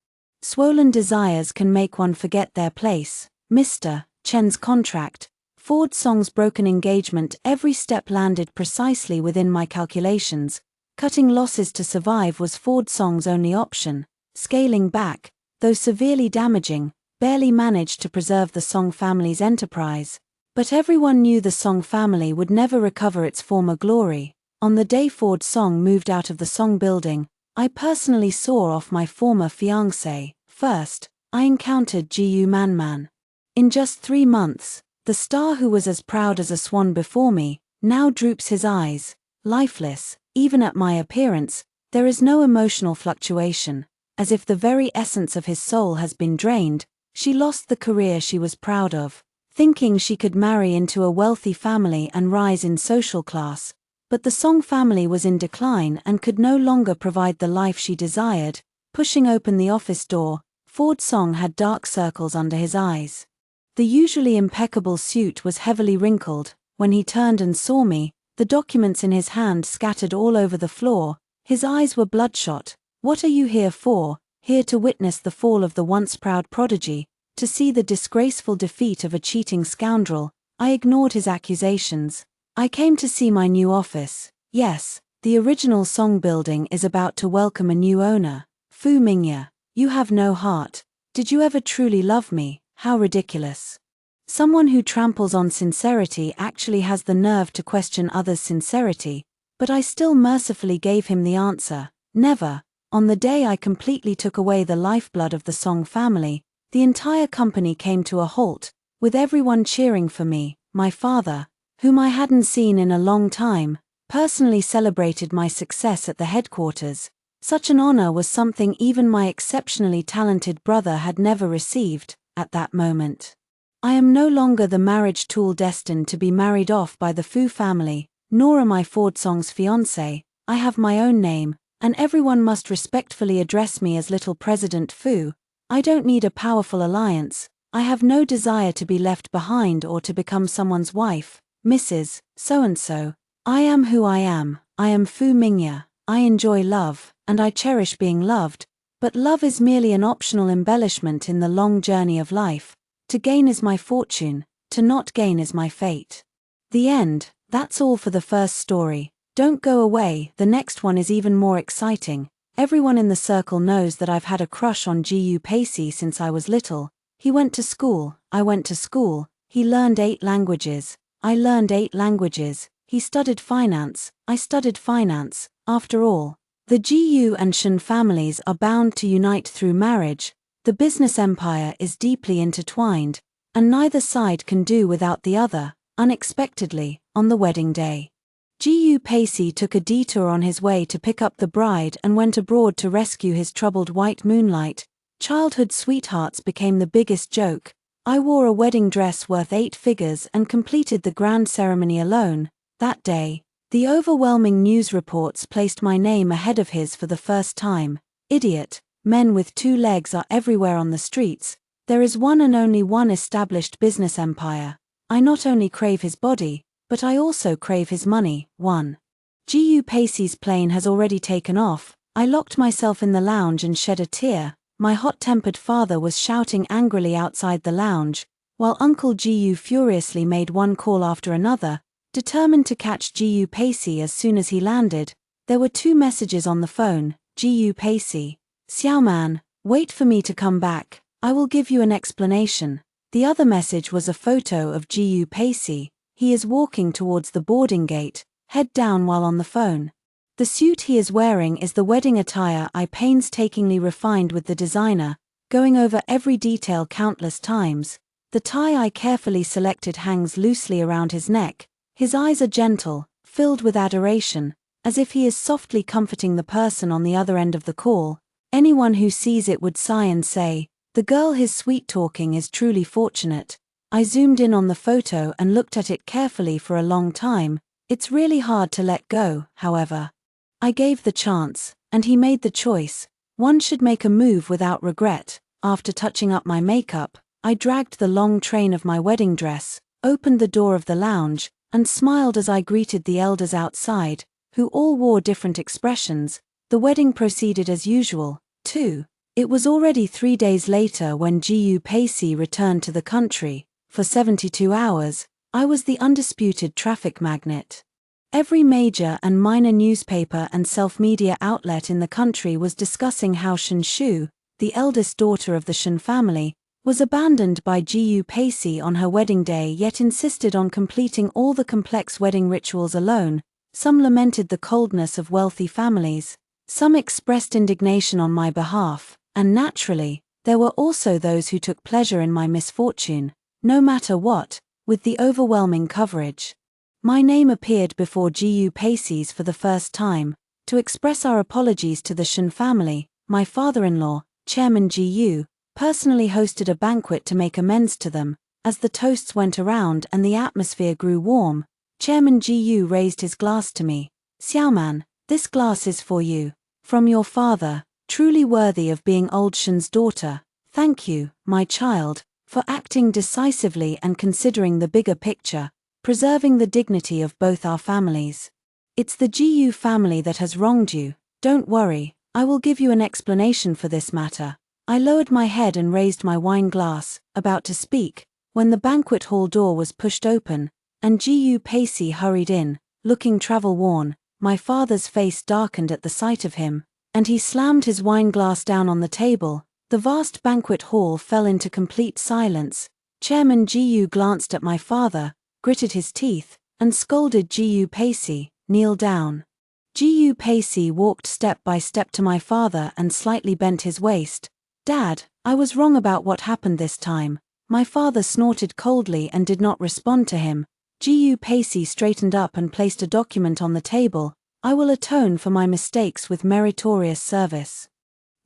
Swollen desires can make one forget their place. Mr. Chen's contract. Ford Song's broken engagement. Every step landed precisely within my calculations. Cutting losses to survive was Ford Song's only option. Scaling back, though severely damaging, barely managed to preserve the Song family's enterprise. But everyone knew the Song family would never recover its former glory. On the day Ford Song moved out of the Song building, I personally saw off my former fiancé. First, I encountered Jiyu Manman. In just 3 months, the star who was as proud as a swan before me, now droops his eyes, lifeless. Even at my appearance, there is no emotional fluctuation. As if the very essence of his soul has been drained, she lost the career she was proud of, thinking she could marry into a wealthy family and rise in social class. But the Song family was in decline and could no longer provide the life she desired. Pushing open the office door, Ford Song had dark circles under his eyes. The usually impeccable suit was heavily wrinkled. When he turned and saw me, the documents in his hand scattered all over the floor, his eyes were bloodshot. What are you here for? Here to witness the fall of the once proud prodigy, to see the disgraceful defeat of a cheating scoundrel. I ignored his accusations. I came to see my new office. Yes, the original Song building is about to welcome a new owner. Fu Mingya, you have no heart. Did you ever truly love me? How ridiculous. Someone who tramples on sincerity actually has the nerve to question others' sincerity, but I still mercifully gave him the answer, never. On the day I completely took away the lifeblood of the Song family, the entire company came to a halt, with everyone cheering for me. My father, whom I hadn't seen in a long time, personally celebrated my success at the headquarters. Such an honor was something even my exceptionally talented brother had never received. At that moment, I am no longer the marriage tool destined to be married off by the Fu family, nor am I Ford Song's fiancé. I have my own name, and everyone must respectfully address me as Little President Fu. I don't need a powerful alliance. I have no desire to be left behind or to become someone's wife, Mrs. So-and-so. I am who I am. I am Fu Mingya. I enjoy love, and I cherish being loved, but love is merely an optional embellishment in the long journey of life. To gain is my fortune, to not gain is my fate. The end. That's all for the first story. Don't go away, the next one is even more exciting. Everyone in the circle knows that I've had a crush on Gu Pacey since I was little. He went to school, I went to school, he learned 8 languages, I learned 8 languages, he studied finance, I studied finance. After all, the Gu and Shen families are bound to unite through marriage. The business empire is deeply intertwined, and neither side can do without the other. Unexpectedly, on the wedding day, Gu Pacey took a detour on his way to pick up the bride and went abroad to rescue his troubled white moonlight. Childhood sweethearts became the biggest joke. I wore a wedding dress worth 8 figures and completed the grand ceremony alone. That day, the overwhelming news reports placed my name ahead of his for the first time. Idiot, men with 2 legs are everywhere on the streets. There is one and only one established business empire. I not only crave his body, but I also crave his money. 1. Gu Pacey's plane has already taken off. I locked myself in the lounge and shed a tear. My hot-tempered father was shouting angrily outside the lounge, while Uncle Gu furiously made one call after another, determined to catch Gu Pacey as soon as he landed. There were 2 messages on the phone. Gu Pacey: Xiaoman, wait for me to come back, I will give you an explanation. The other message was a photo of Gu Pacey. He is walking towards the boarding gate, head down while on the phone. The suit he is wearing is the wedding attire I painstakingly refined with the designer, going over every detail countless times. The tie I carefully selected hangs loosely around his neck. His eyes are gentle, filled with adoration, as if he is softly comforting the person on the other end of the call. Anyone who sees it would sigh and say, "The girl he's sweet-talking is truly fortunate." I zoomed in on the photo and looked at it carefully for a long time. It's really hard to let go, however. I gave the chance, and he made the choice. One should make a move without regret. After touching up my makeup, I dragged the long train of my wedding dress, opened the door of the lounge, and smiled as I greeted the elders outside, who all wore different expressions. The wedding proceeded as usual. 2. It was already 3 days later when Gu Pacey returned to the country. For 72 hours, I was the undisputed traffic magnet. Every major and minor newspaper and self-media outlet in the country was discussing how Shen Shu, the eldest daughter of the Shen family, was abandoned by Gu Pacey on her wedding day yet insisted on completing all the complex wedding rituals alone. Some lamented the coldness of wealthy families. Some expressed indignation on my behalf, and naturally, there were also those who took pleasure in my misfortune. No matter what, with the overwhelming coverage, my name appeared before Gu Pacey's for the first time. To express our apologies to the Shen family, my father-in-law, Chairman Gu, personally hosted a banquet to make amends to them. As the toasts went around and the atmosphere grew warm, Chairman Gu raised his glass to me. "Xiaoman, this glass is for you. From your father, truly worthy of being old Shen's daughter. Thank you, my child, for acting decisively and considering the bigger picture, preserving the dignity of both our families. It's the Gu family that has wronged you. Don't worry, I will give you an explanation for this matter." I lowered my head and raised my wine glass, about to speak, when the banquet hall door was pushed open, and Gu Pacey hurried in, looking travel-worn. My father's face darkened at the sight of him, and he slammed his wine glass down on the table. The vast banquet hall fell into complete silence. Chairman Gu glanced at my father, gritted his teeth, and scolded Gu Pacey, "Kneel down." Gu Pacey walked step by step to my father and slightly bent his waist. "Dad, I was wrong about what happened this time." My father snorted coldly and did not respond to him. Gu Pacey straightened up and placed a document on the table. "I will atone for my mistakes with meritorious service."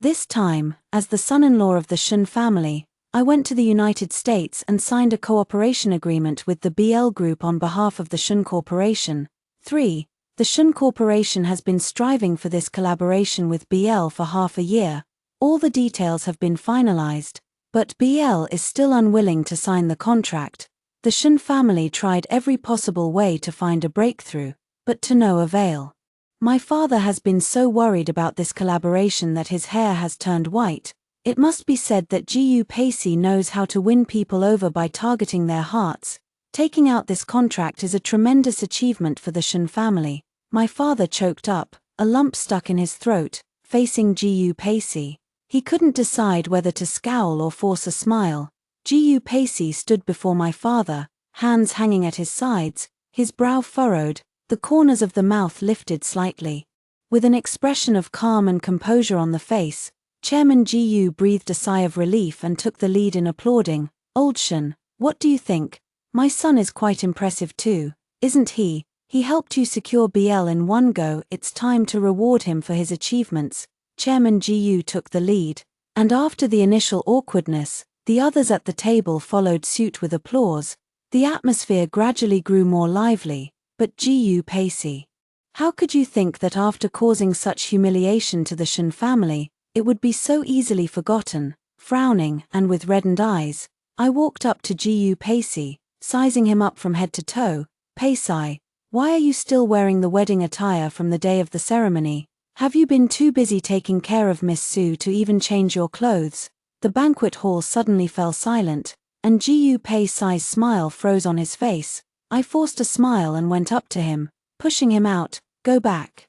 This time, as the son-in-law of the Shen family, I went to the United States and signed a cooperation agreement with the BL Group on behalf of the Shen Corporation. 3. The Shen Corporation has been striving for this collaboration with BL for half a year. All the details have been finalized, but BL is still unwilling to sign the contract. The Shen family tried every possible way to find a breakthrough, but to no avail. My father has been so worried about this collaboration that his hair has turned white. It must be said that Gu Pacey knows how to win people over by targeting their hearts. Taking out this contract is a tremendous achievement for the Shen family. My father choked up, a lump stuck in his throat. facing Gu Pacey. He couldn't decide whether to scowl or force a smile. Gu Pacey stood before my father, hands hanging at his sides, his brow furrowed, the corners of the mouth lifted slightly. With an expression of calm and composure on the face, Chairman Gu breathed a sigh of relief and took the lead in applauding. "Old Shen, what do you think? My son is quite impressive too, isn't he? He helped you secure BL in one go. It's time to reward him for his achievements." Chairman Gu took the lead, and after the initial awkwardness, the others at the table followed suit with applause. The atmosphere gradually grew more lively, but Gu Pacey, how could you think that after causing such humiliation to the Shen family, it would be so easily forgotten? Frowning, and with reddened eyes, I walked up to Gu Pacey, sizing him up from head to toe. "Pacey, why are you still wearing the wedding attire from the day of the ceremony? Have you been too busy taking care of Miss Su to even change your clothes?" The banquet hall suddenly fell silent, and Gu Pacey's smile froze on his face. I forced a smile and went up to him, pushing him out. "Go back.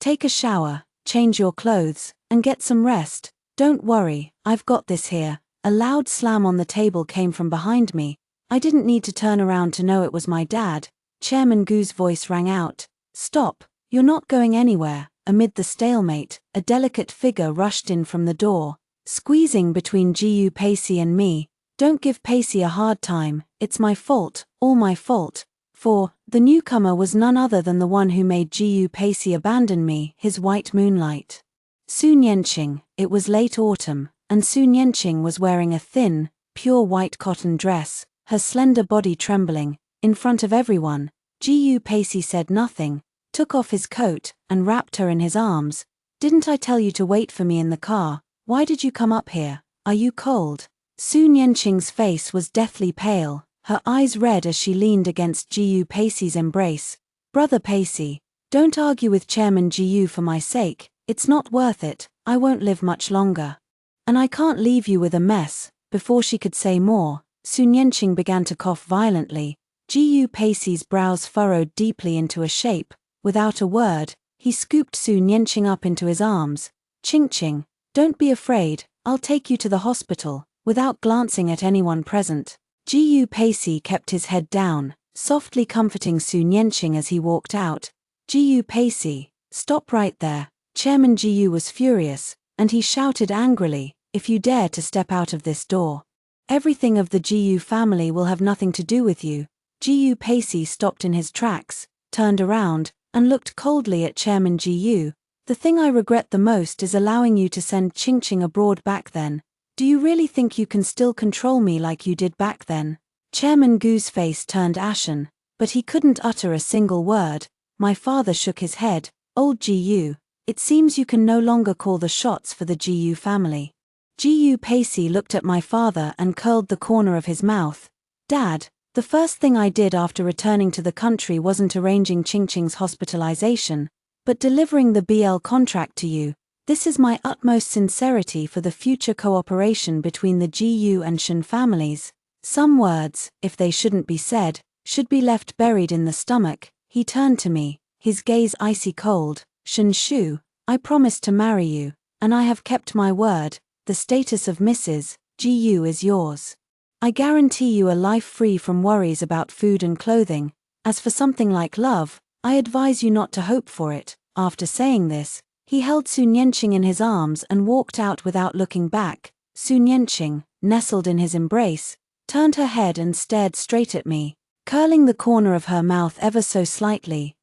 Take a shower, change your clothes, and get some rest. Don't worry, I've got this here." A loud slam on the table came from behind me. I didn't need to turn around to know it was my dad. Chairman Gu's voice rang out. "Stop, you're not going anywhere." Amid the stalemate, a delicate figure rushed in from the door, squeezing between Gu Pacey and me. "Don't give Pacey a hard time, it's my fault, all my fault." For the newcomer was none other than the one who made Gu Pacey abandon me, his white moonlight. Su Nianqing. It was late autumn, and Su Nianqing was wearing a thin, pure white cotton dress, her slender body trembling. In front of everyone, Gu Pacey said nothing, took off his coat, and wrapped her in his arms. "Didn't I tell you to wait for me in the car? Why did you come up here? Are you cold?" Su Nianqing's face was deathly pale, her eyes red as she leaned against Gu Pacey's embrace. "Brother Pacey, don't argue with Chairman Gu for my sake, it's not worth it, I won't live much longer. And I can't leave you with a mess." Before she could say more, Su Nianqing began to cough violently. Gu Pacey's brows furrowed deeply into a shape. Without a word, he scooped Su Nianqing up into his arms. "Ching, don't be afraid, I'll take you to the hospital." Without glancing at anyone present, Gu Pacey kept his head down, softly comforting Su Nianqing as he walked out. "Gu Pacey, stop right there." Chairman Gu was furious, and he shouted angrily, "If you dare to step out of this door, everything of the Gu family will have nothing to do with you." Gu Pacey stopped in his tracks, turned around, and looked coldly at Chairman Gu. "The thing I regret the most is allowing you to send Ching abroad back then. Do you really think you can still control me like you did back then?" Chairman Gu's face turned ashen, but he couldn't utter a single word. My father shook his head. "Old Gu, it seems you can no longer call the shots for the Gu family." Gu Pacey looked at my father and curled the corner of his mouth. "Dad, the first thing I did after returning to the country wasn't arranging Ching's hospitalization, but delivering the BL contract to you. This is my utmost sincerity for the future cooperation between the Gu and Shen families. Some words, if they shouldn't be said, should be left buried in the stomach." He turned to me, his gaze icy cold. "Shen Shu, I promised to marry you, and I have kept my word. The status of Mrs. Gu is yours. I guarantee you a life free from worries about food and clothing. As for something like love, I advise you not to hope for it." After saying this, he held Su Nianqing in his arms and walked out without looking back. Su Nianqing, nestled in his embrace, turned her head and stared straight at me, curling the corner of her mouth ever so slightly.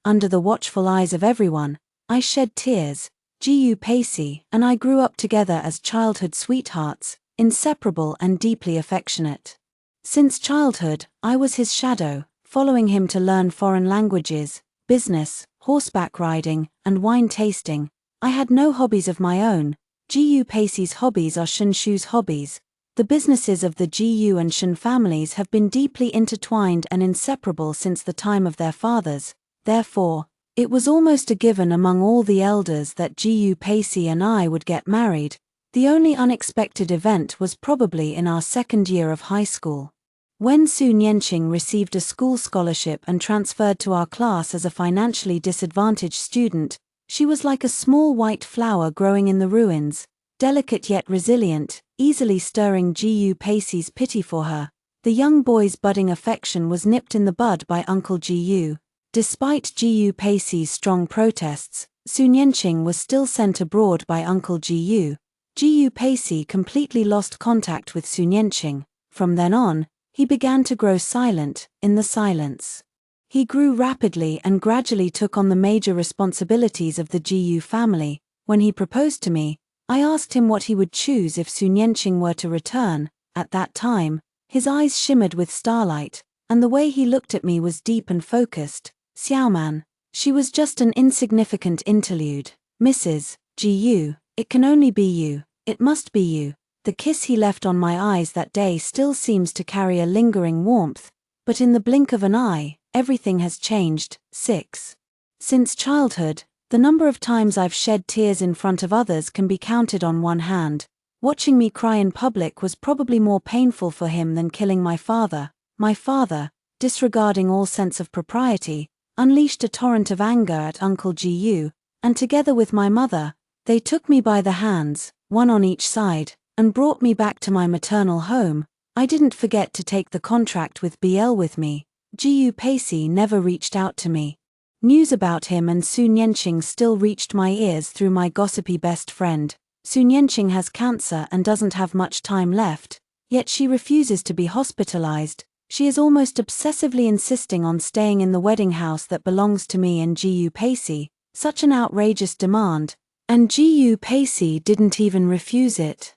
Under the watchful eyes of everyone, I shed tears. Gu Pacey and I grew up together as childhood sweethearts, inseparable and deeply affectionate. Since childhood, I was his shadow, following him to learn foreign languages, business, horseback riding, and wine tasting. I had no hobbies of my own. Gu Pacey's hobbies are Shen Shu's hobbies. The businesses of the Gu and Shen families have been deeply intertwined and inseparable since the time of their fathers. Therefore, it was almost a given among all the elders that Gu Pacey and I would get married. The only unexpected event was probably in our second year of high school. When Su Nianqing received a school scholarship and transferred to our class as a financially disadvantaged student, She was like a small white flower growing in the ruins, delicate yet resilient, easily stirring Gu Pacey's pity for her. The young boy's budding affection was nipped in the bud by Uncle Gu. Despite Gu Pacey's strong protests, Sun Yenqing was still sent abroad by Uncle Gu. Gu Pacey completely lost contact with Sun Yenqing. From then on, he began to grow silent, in the silence. He grew rapidly and gradually took on the major responsibilities of the Gu family. When he proposed to me, I asked him what he would choose if Sun Yenqing were to return. At that time, his eyes shimmered with starlight, and the way he looked at me was deep and focused. Xiaoman. She was just an insignificant interlude. Mrs. Gu, it can only be you. It must be you. The kiss he left on my eyes that day still seems to carry a lingering warmth, but in the blink of an eye, everything has changed. 6. Since childhood, the number of times I've shed tears in front of others can be counted on one hand. Watching me cry in public was probably more painful for him than killing my father. My father, disregarding all sense of propriety, unleashed a torrent of anger at Uncle Gu, and together with my mother, they took me by the hands, one on each side, and brought me back to my maternal home. I didn't forget to take the contract with BL with me. Gu Pacey never reached out to me. News about him and Sun Yenqing still reached my ears through my gossipy best friend. Sun Yenqing has cancer and doesn't have much time left, yet she refuses to be hospitalized. She is almost obsessively insisting on staying in the wedding house that belongs to me and Gu Pacey. Such an outrageous demand, and Gu Pacey didn't even refuse it.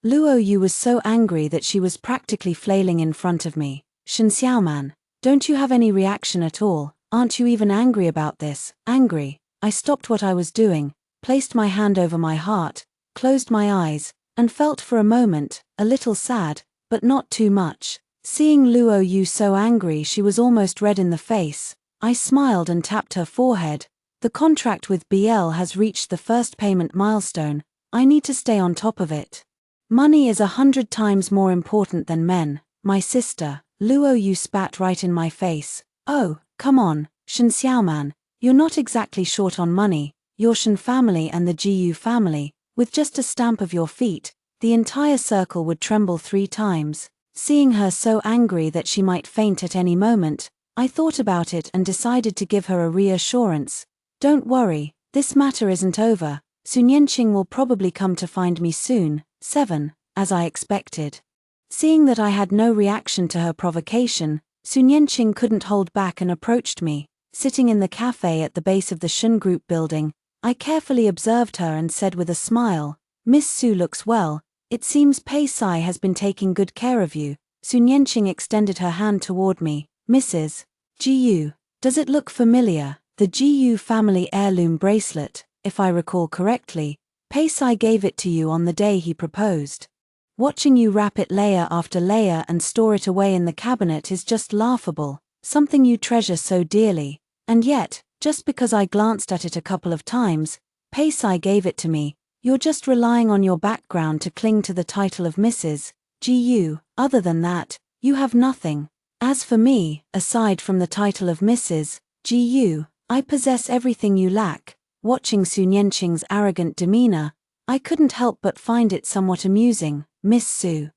Luo Yu was so angry that she was practically flailing in front of me. Shen Xiaoman, don't you have any reaction at all? Aren't you even angry about this? Angry? I stopped what I was doing, placed my hand over my heart, closed my eyes, and felt for a moment, a little sad, but not too much. Seeing Luo Yu so angry she was almost red in the face, I smiled and tapped her forehead. The contract with BL has reached the first payment milestone. I need to stay on top of it. Money is 100 times more important than men, my sister. Luo Yu spat right in my face. Oh, come on, Shen Xiaoman, you're not exactly short on money. Your Shen family and the Gu family, with just a stamp of your feet, the entire circle would tremble 3 times. Seeing her so angry that she might faint at any moment, I thought about it and decided to give her a reassurance. Don't worry, this matter isn't over. Sun Yenqing will probably come to find me soon. 7. As I expected. Seeing that I had no reaction to her provocation, Sun Yenqing couldn't hold back and approached me. Sitting in the cafe at the base of the Shun Group building, I carefully observed her and said with a smile, Miss Su looks well. It seems Pei Sai has been taking good care of you. Sun Yenqing extended her hand toward me. Mrs. Gu, does it look familiar? The Gu family heirloom bracelet, if I recall correctly, Pei Sai gave it to you on the day he proposed. Watching you wrap it layer after layer and store it away in the cabinet is just laughable, something you treasure so dearly. And yet, just because I glanced at it a couple of times, Pei Sai gave it to me. You're just relying on your background to cling to the title of Mrs. Gu. Other than that, you have nothing. As for me, aside from the title of Mrs. Gu, I possess everything you lack. Watching Sun Yenqing's arrogant demeanor, I couldn't help but find it somewhat amusing. Miss Su,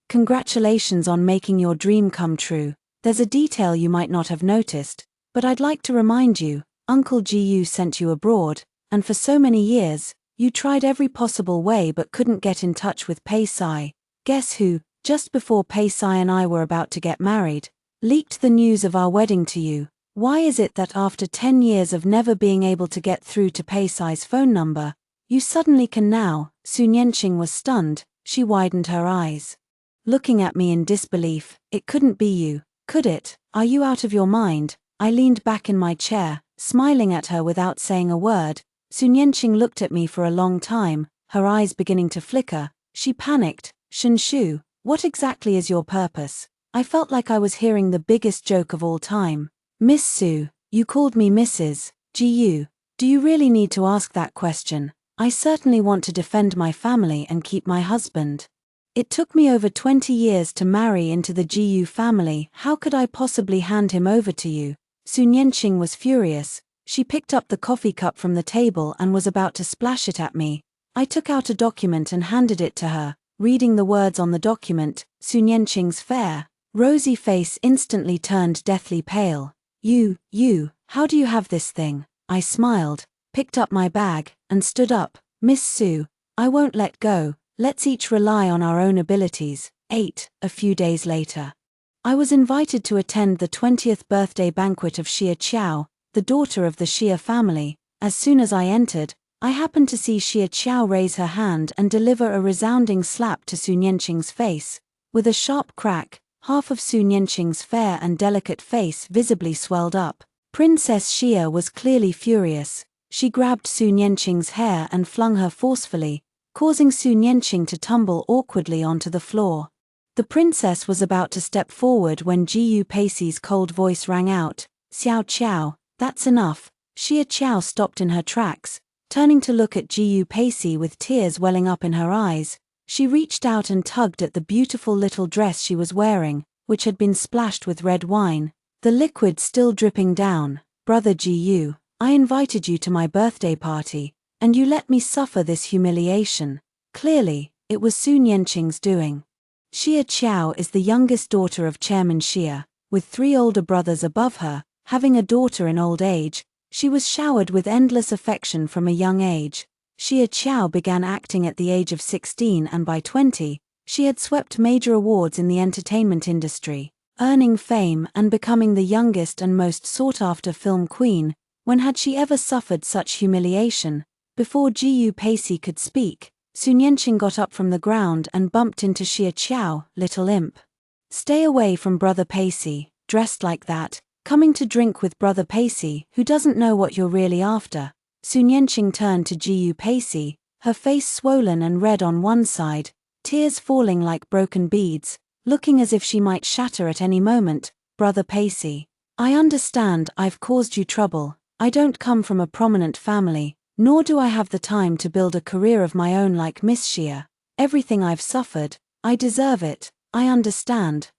congratulations on making your dream come true. There's a detail you might not have noticed, but I'd like to remind you, Uncle Gu sent you abroad, and for so many years, you tried every possible way but couldn't get in touch with Pei Sai. Guess who, just before Pei Sai and I were about to get married, leaked the news of our wedding to you? Why is it that after 10 years of never being able to get through to Pei Sai's phone number, you suddenly can now? Sun Yenqing was stunned, she widened her eyes. Looking at me in disbelief, it couldn't be you, could it? Are you out of your mind? I leaned back in my chair, smiling at her without saying a word. Sun Yenqing looked at me for a long time, her eyes beginning to flicker. She panicked. Shen Shu, what exactly is your purpose? I felt like I was hearing the biggest joke of all time. Miss Su, you called me Mrs. Gu. Do you really need to ask that question? I certainly want to defend my family and keep my husband. It took me over 20 years to marry into the Gu family. How could I possibly hand him over to you? Sun Yenqing was furious. She picked up the coffee cup from the table and was about to splash it at me. I took out a document and handed it to her, reading the words on the document. Sun Yanqing's fair, rosy face instantly turned deathly pale. You, how do you have this thing? I smiled, picked up my bag, and stood up. Miss Su, I won't let go, let's each rely on our own abilities. 8. A few days later, I was invited to attend the 20th birthday banquet of Xia Qiao, the daughter of the Xia family. As soon as I entered, I happened to see Xia Qiao raise her hand and deliver a resounding slap to Sun Yanqing's face. With a sharp crack, half of Sun Yanqing's fair and delicate face visibly swelled up. Princess Xia was clearly furious. She grabbed Sun Yanqing's hair and flung her forcefully, causing Sun Yanqing to tumble awkwardly onto the floor. The princess was about to step forward when Jiyu Pacey's cold voice rang out, "Xiao Qiao, that's enough." Xia Qiao stopped in her tracks, turning to look at Jiyu Pacey with tears welling up in her eyes. She reached out and tugged at the beautiful little dress she was wearing, which had been splashed with red wine, the liquid still dripping down. "Brother Jiyu, I invited you to my birthday party, and you let me suffer this humiliation." Clearly, it was Sun Yanqing's doing. Xia Qiao is the youngest daughter of Chairman Xia, with 3 older brothers above her. Having a daughter in old age, she was showered with endless affection from a young age. Xia Qiao began acting at the age of 16, and by 20, she had swept major awards in the entertainment industry, earning fame and becoming the youngest and most sought-after film queen. When had she ever suffered such humiliation? Before Jiyu Pacey could speak, Sun Yanqing got up from the ground and bumped into Xia Qiao. "Little imp. Stay away from Brother Pacey, dressed like that, coming to drink with Brother Pacey, who doesn't know what you're really after." Sun Yanqing turned to Jiyu Pacey, her face swollen and red on one side, tears falling like broken beads, looking as if she might shatter at any moment. "Brother Pacey, I understand I've caused you trouble. I don't come from a prominent family, nor do I have the time to build a career of my own like Miss Xia. Everything I've suffered, I deserve it. I understand.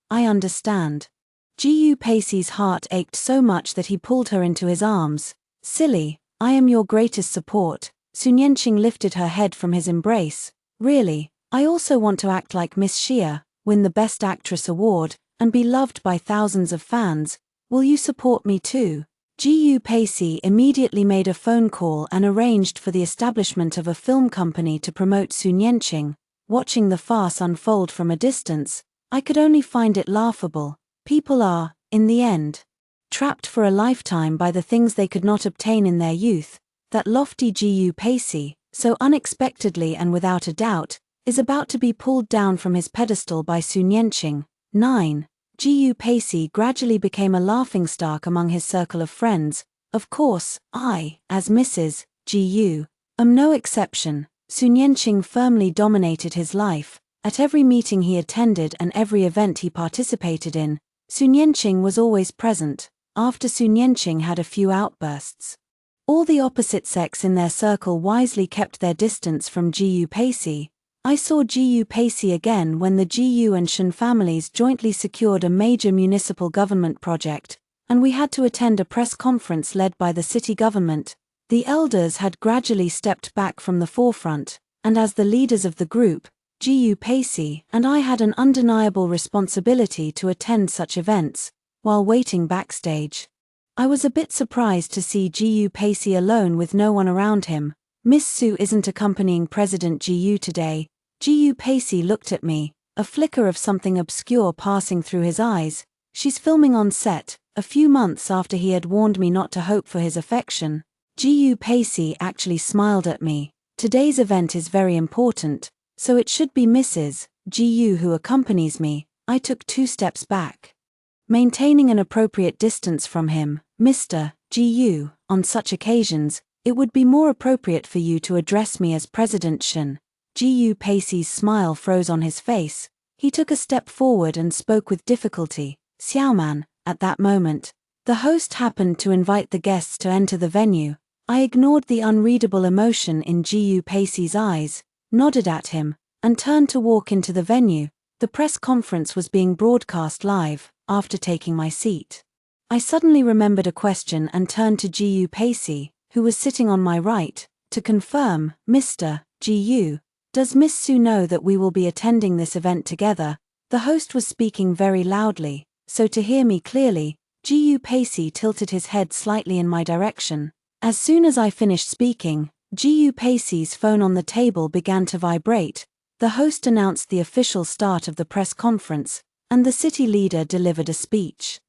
Jiyu Pacey's heart ached so much that he pulled her into his arms. "Silly, I am your greatest support." Sun Yanqing lifted her head from his embrace. "Really, I also want to act like Miss Xia, win the Best Actress award, and be loved by thousands of fans. Will you support me too?" Jiyu Pacey immediately made a phone call and arranged for the establishment of a film company to promote Sun Yanqing. Watching the farce unfold from a distance, I could only find it laughable. People are, in the end, trapped for a lifetime by the things they could not obtain in their youth. That lofty Jiyu Pacey, so unexpectedly and without a doubt, is about to be pulled down from his pedestal by Sun Yanqing. 9. Jiyu Pacey gradually became a laughingstock among his circle of friends. Of course, I, as Mrs. Jiyu, am no exception. Sun Yanqing firmly dominated his life. At every meeting he attended and every event he participated in, Sun Yanqing was always present. After Sun Yanqing had a few outbursts, all the opposite sex in their circle wisely kept their distance from Jiyu Pacey. I saw Jiyu Pacey again when the Jiyu and Shen families jointly secured a major municipal government project, and we had to attend a press conference led by the city government. The elders had gradually stepped back from the forefront, and as the leaders of the group, Jiyu Pacey and I had an undeniable responsibility to attend such events. While waiting backstage, I was a bit surprised to see Jiyu Pacey alone with no one around him. "Miss Su isn't accompanying President Jiyu today." Jiyu Pacey looked at me, a flicker of something obscure passing through his eyes. "She's filming on set," a few months after he had warned me not to hope for his affection. Jiyu Pacey actually smiled at me. "Today's event is very important, so it should be Mrs. Jiyu who accompanies me." I took 2 steps back, maintaining an appropriate distance from him. "Mr. Jiyu, on such occasions, it would be more appropriate for you to address me as President Shen." Jiyu Pacey's smile froze on his face. He took a step forward and spoke with difficulty. "Xiaoman." At that moment, the host happened to invite the guests to enter the venue. I ignored the unreadable emotion in Jiyu Pacey's eyes, nodded at him, and turned to walk into the venue. The press conference was being broadcast live. After taking my seat, I suddenly remembered a question and turned to Gu Pacey, who was sitting on my right, to confirm. Mr. Gu, does Miss Sue know that we will be attending this event together? The host was speaking very loudly, so to hear me clearly, Gu Pacey tilted his head slightly in my direction. As soon as I finished speaking, Gu Pacey's phone on the table began to vibrate. The host announced the official start of the press conference, and the city leader delivered a speech.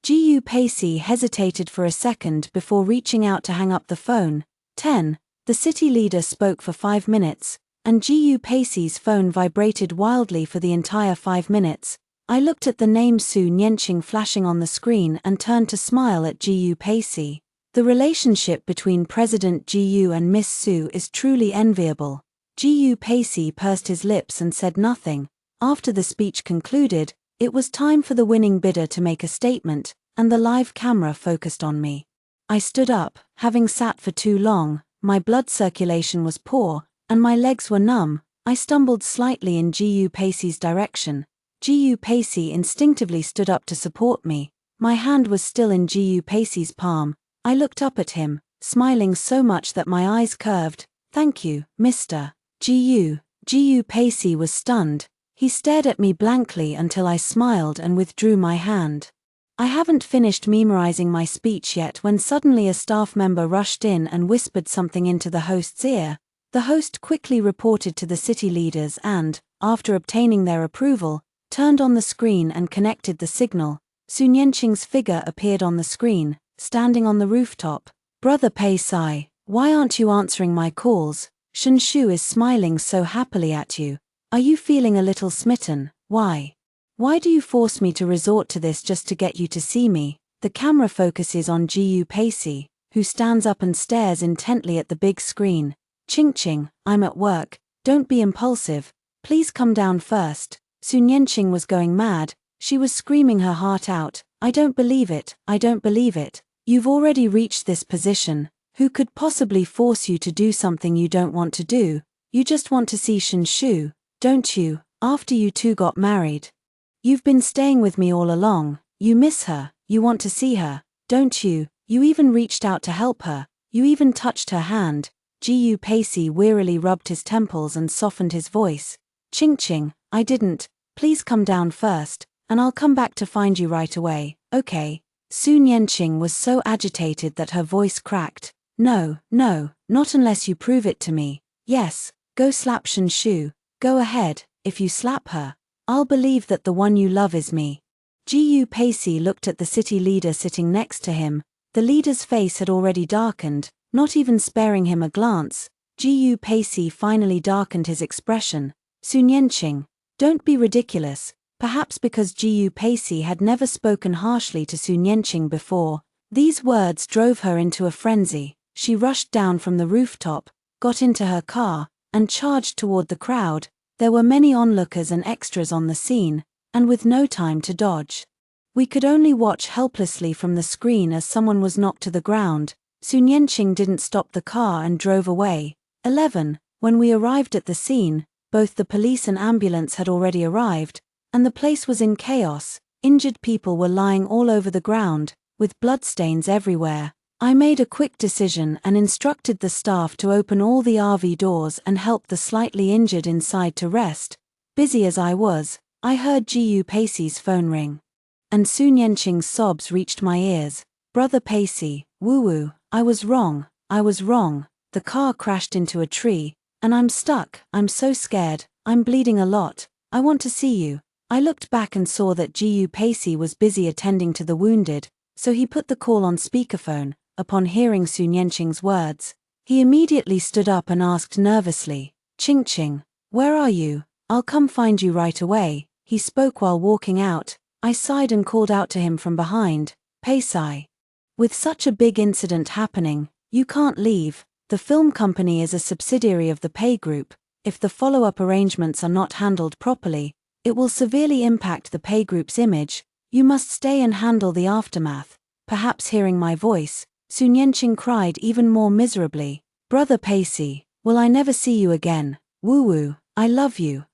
Gu Pacey hesitated for a second before reaching out to hang up the phone. 10. The city leader spoke for 5 minutes, and Gu Pacey's phone vibrated wildly for the entire 5 minutes. I looked at the name Su Nianqing flashing on the screen and turned to smile at Gu Pacey. The relationship between President Gu and Miss Su is truly enviable. Gu Pacey pursed his lips and said nothing. After the speech concluded, it was time for the winning bidder to make a statement, and the live camera focused on me. I stood up, having sat for too long, my blood circulation was poor, and my legs were numb. I stumbled slightly in Gu Pacey's direction. Gu Pacey instinctively stood up to support me. My hand was still in Gu Pacey's palm. I looked up at him, smiling so much that my eyes curved. Thank you, Mr. Gu. Gu Pacey was stunned. He stared at me blankly until I smiled and withdrew my hand. I haven't finished memorizing my speech yet when suddenly a staff member rushed in and whispered something into the host's ear. The host quickly reported to the city leaders and, after obtaining their approval, turned on the screen and connected the signal. Su Nianqing's figure appeared on the screen, standing on the rooftop. Brother Pacey, why aren't you answering my calls? Shen Shu is smiling so happily at you. Are you feeling a little smitten? Why? Why do you force me to resort to this just to get you to see me? The camera focuses on Gu Pacey, who stands up and stares intently at the big screen. Ching, I'm at work, don't be impulsive, please come down first. Su Nianqing was going mad, she was screaming her heart out. I don't believe it, I don't believe it. You've already reached this position, who could possibly force you to do something you don't want to do? You just want to see Shen Shu, don't you, after you two got married? You've been staying with me all along, you miss her, you want to see her, don't you? You even reached out to help her, you even touched her hand. Gu Pacey wearily rubbed his temples and softened his voice. Ching, I didn't, please come down first, and I'll come back to find you right away, okay? Su Nianqing was so agitated that her voice cracked. No, not unless you prove it to me. Yes, go slap Shen Shu, go ahead, if you slap her, I'll believe that the one you love is me. Gu Pacey looked at the city leader sitting next to him. The leader's face had already darkened, not even sparing him a glance. Gu Pacey finally darkened his expression. Su Nianqing, don't be ridiculous. Perhaps because Gu Pacey had never spoken harshly to Su Nianqing before, these words drove her into a frenzy. She rushed down from the rooftop, got into her car, and charged toward the crowd. There were many onlookers and extras on the scene, and with no time to dodge. We could only watch helplessly from the screen as someone was knocked to the ground. Su Nianqing didn't stop the car and drove away. 11. When we arrived at the scene, both the police and ambulance had already arrived, and the place was in chaos. Injured people were lying all over the ground, with bloodstains everywhere. I made a quick decision and instructed the staff to open all the RV doors and help the slightly injured inside to rest. Busy as I was, I heard Gu Pacey's phone ring. And Su Nianqing's sobs reached my ears. Brother Pacey, woo-woo, I was wrong. The car crashed into a tree, and I'm stuck. I'm so scared, I'm bleeding a lot. I want to see you. I looked back and saw that Gu Pacey was busy attending to the wounded, so he put the call on speakerphone. Upon hearing Su Nianqing's words, he immediately stood up and asked nervously, Ching, where are you? I'll come find you right away. He spoke while walking out. I sighed and called out to him from behind, Pacey. With such a big incident happening, you can't leave. The film company is a subsidiary of the Pay Group. If the follow-up arrangements are not handled properly, it will severely impact the Pay Group's image. You must stay and handle the aftermath. Perhaps hearing my voice, Su Nianqing cried even more miserably. Brother Pacey, will I never see you again? Woo-woo, I love you.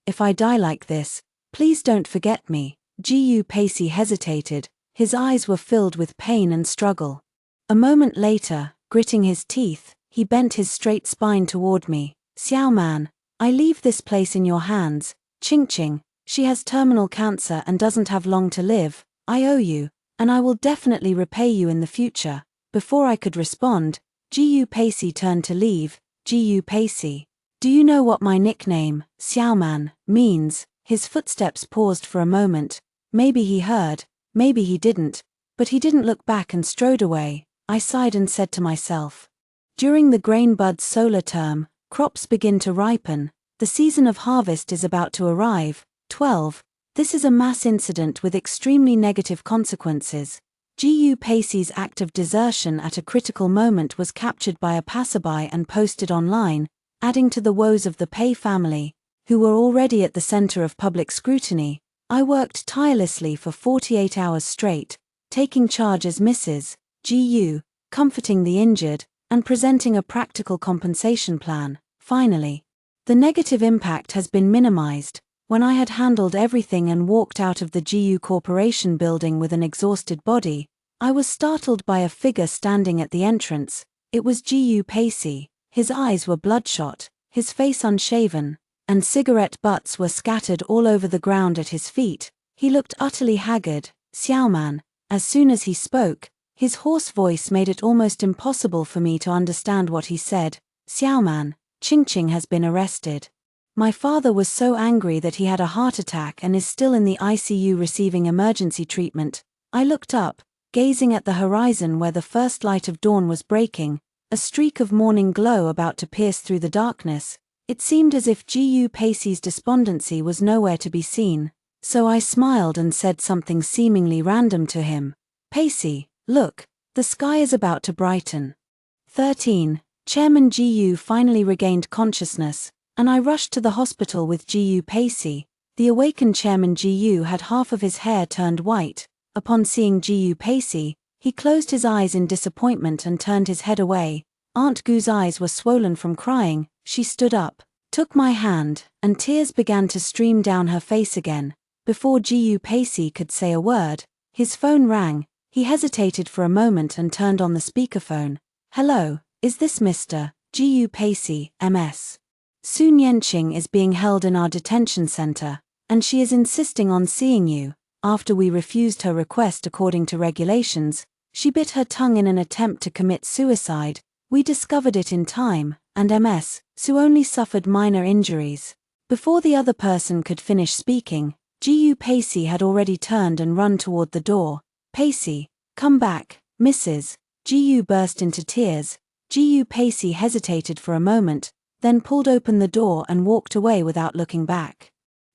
If I die like this, please don't forget me. Gu Pacey hesitated. His eyes were filled with pain and struggle. A moment later, gritting his teeth, he bent his straight spine toward me. Xiao Man, I leave this place in your hands. Ching, she has terminal cancer and doesn't have long to live. I owe you, and I will definitely repay you in the future. Before I could respond, Gu Pacey turned to leave. Gu Pacey, do you know what my nickname, Xiao Man, means? His footsteps paused for a moment. Maybe he heard, maybe he didn't, but he didn't look back and strode away. I sighed and said to myself, during the grain bud's solar term, crops begin to ripen, the season of harvest is about to arrive. 12. This is a mass incident with extremely negative consequences. Gu Pacey's act of desertion at a critical moment was captured by a passerby and posted online, adding to the woes of the Pei family, who were already at the center of public scrutiny. I worked tirelessly for 48 hours straight, taking charge as Mrs. Gu, comforting the injured, and presenting a practical compensation plan. Finally, the negative impact has been minimized. When I had handled everything and walked out of the Gu Corporation building with an exhausted body, I was startled by a figure standing at the entrance. It was Gu Pacey. His eyes were bloodshot, his face unshaven, and cigarette butts were scattered all over the ground at his feet. He looked utterly haggard. Xiao Man, as soon as he spoke, his hoarse voice made it almost impossible for me to understand what he said. Xiao Man, Ching has been arrested. My father was so angry that he had a heart attack and is still in the ICU receiving emergency treatment. I looked up, gazing at the horizon where the first light of dawn was breaking, a streak of morning glow about to pierce through the darkness. It seemed as if Gu Pacey's despondency was nowhere to be seen, so I smiled and said something seemingly random to him. Pacey, look, the sky is about to brighten. 13. Chairman Gu finally regained consciousness, and I rushed to the hospital with Gu Pacey. The awakened Chairman Gu had half of his hair turned white. Upon seeing Gu Pacey, he closed his eyes in disappointment and turned his head away. Aunt Gu's eyes were swollen from crying. She stood up, took my hand, and tears began to stream down her face again. Before Gu Pacey could say a word, his phone rang. He hesitated for a moment and turned on the speakerphone. Hello, is this Mr. Gu Pacey, MS? Sun Yenqing is being held in our detention center, and she is insisting on seeing you. After we refused her request according to regulations, she bit her tongue in an attempt to commit suicide. We discovered it in time, and MS. Su only suffered minor injuries. Before the other person could finish speaking, Gu Pacey had already turned and run toward the door. Pacey, come back, Mrs. Gu burst into tears. Gu Pacey hesitated for a moment, then pulled open the door and walked away without looking back.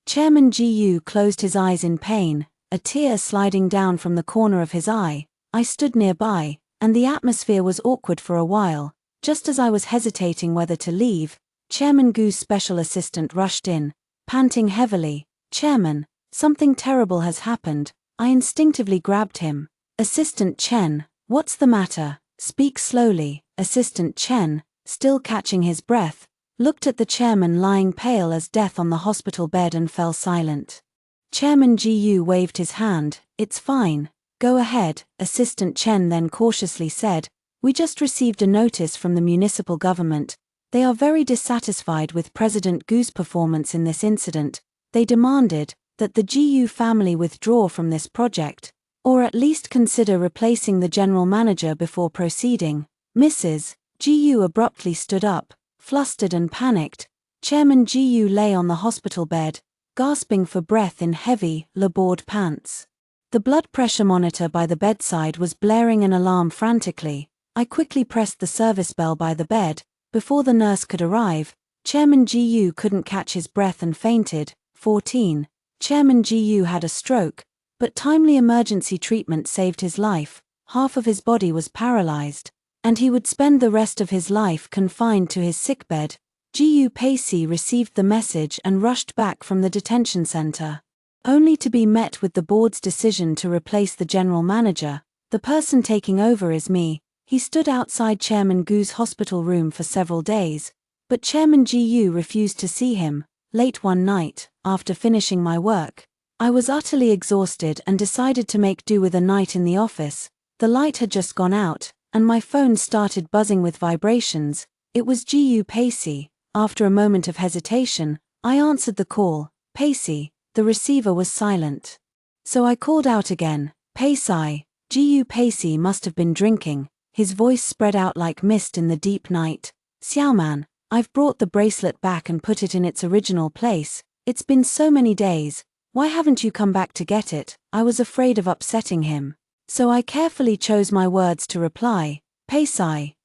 Chairman Gu closed his eyes in pain, a tear sliding down from the corner of his eye. I stood nearby, and the atmosphere was awkward for a while. Just as I was hesitating whether to leave, Chairman Gu's special assistant rushed in, panting heavily. Chairman, something terrible has happened. I instinctively grabbed him. Assistant Chen, what's the matter? Speak slowly. Assistant Chen, still catching his breath, looked at the chairman lying pale as death on the hospital bed and fell silent. Chairman Gu waved his hand. It's fine. Go ahead, Assistant Chen then cautiously said. We just received a notice from the municipal government. They are very dissatisfied with President Gu's performance in this incident. They demanded that the Gu family withdraw from this project, or at least consider replacing the general manager before proceeding. Mrs. Gu abruptly stood up, flustered and panicked. Chairman Gu lay on the hospital bed, gasping for breath in heavy, labored pants. The blood pressure monitor by the bedside was blaring an alarm frantically. I quickly pressed the service bell by the bed. Before the nurse could arrive, Chairman Gu couldn't catch his breath and fainted. 14. Chairman Gu had a stroke, but timely emergency treatment saved his life. Half of his body was paralyzed, and he would spend the rest of his life confined to his sickbed. Gu Pacey received the message and rushed back from the detention center, only to be met with the board's decision to replace the general manager. The person taking over is me. He stood outside Chairman Gu's hospital room for several days, but Chairman Gu refused to see him. Late one night, after finishing my work, I was utterly exhausted and decided to make do with a night in the office. The light had just gone out, and my phone started buzzing with vibrations. It was Gu Pacey. After a moment of hesitation, I answered the call. Pacey. The receiver was silent. So I called out again. Pacey. Gu Pacey must have been drinking. His voice spread out like mist in the deep night. Xiaoman, I've brought the bracelet back and put it in its original place. It's been so many days. Why haven't you come back to get it? I was afraid of upsetting him. So I carefully chose my words to reply. Pacey,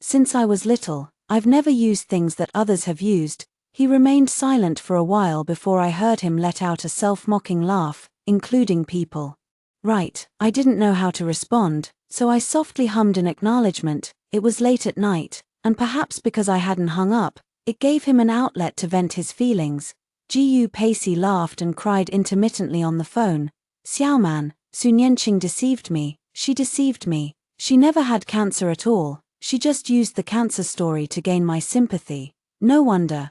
since I was little, I've never used things that others have used. He remained silent for a while before I heard him let out a self-mocking laugh, including people. Right, I didn't know how to respond, so I softly hummed an acknowledgement. It was late at night, and perhaps because I hadn't hung up, it gave him an outlet to vent his feelings. Gu Pacey laughed and cried intermittently on the phone. Xiaoman, Sun Yanqing deceived me. She deceived me. She never had cancer at all. She just used the cancer story to gain my sympathy. No wonder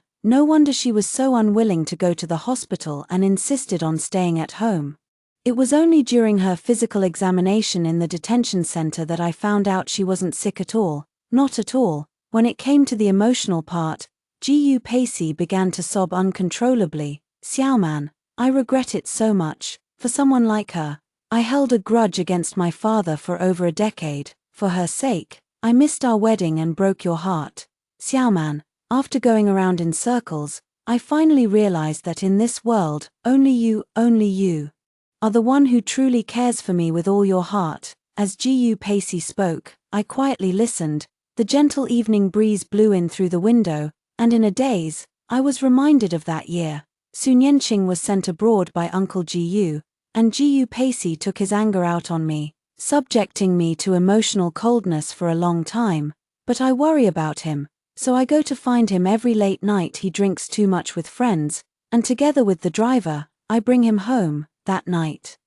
she was so unwilling to go to the hospital and insisted on staying at home. It was only during her physical examination in the detention center that I found out she wasn't sick at all. Not at all. When it came to the emotional part, Gu Pacey began to sob uncontrollably. Xiaoman, I regret it so much. For someone like her, I held a grudge against my father for over a decade. For her sake, I missed our wedding and broke your heart. Xiaoman, after going around in circles, I finally realized that in this world, only you are the one who truly cares for me with all your heart. As Gu Pacey spoke, I quietly listened. The gentle evening breeze blew in through the window, and in a daze, I was reminded of that year. Sun Yanqing was sent abroad by Uncle Gu, and Gu Pacey took his anger out on me, subjecting me to emotional coldness for a long time. But I worry about him, so I go to find him every late night. He drinks too much with friends, and together with the driver, I bring him home. That night,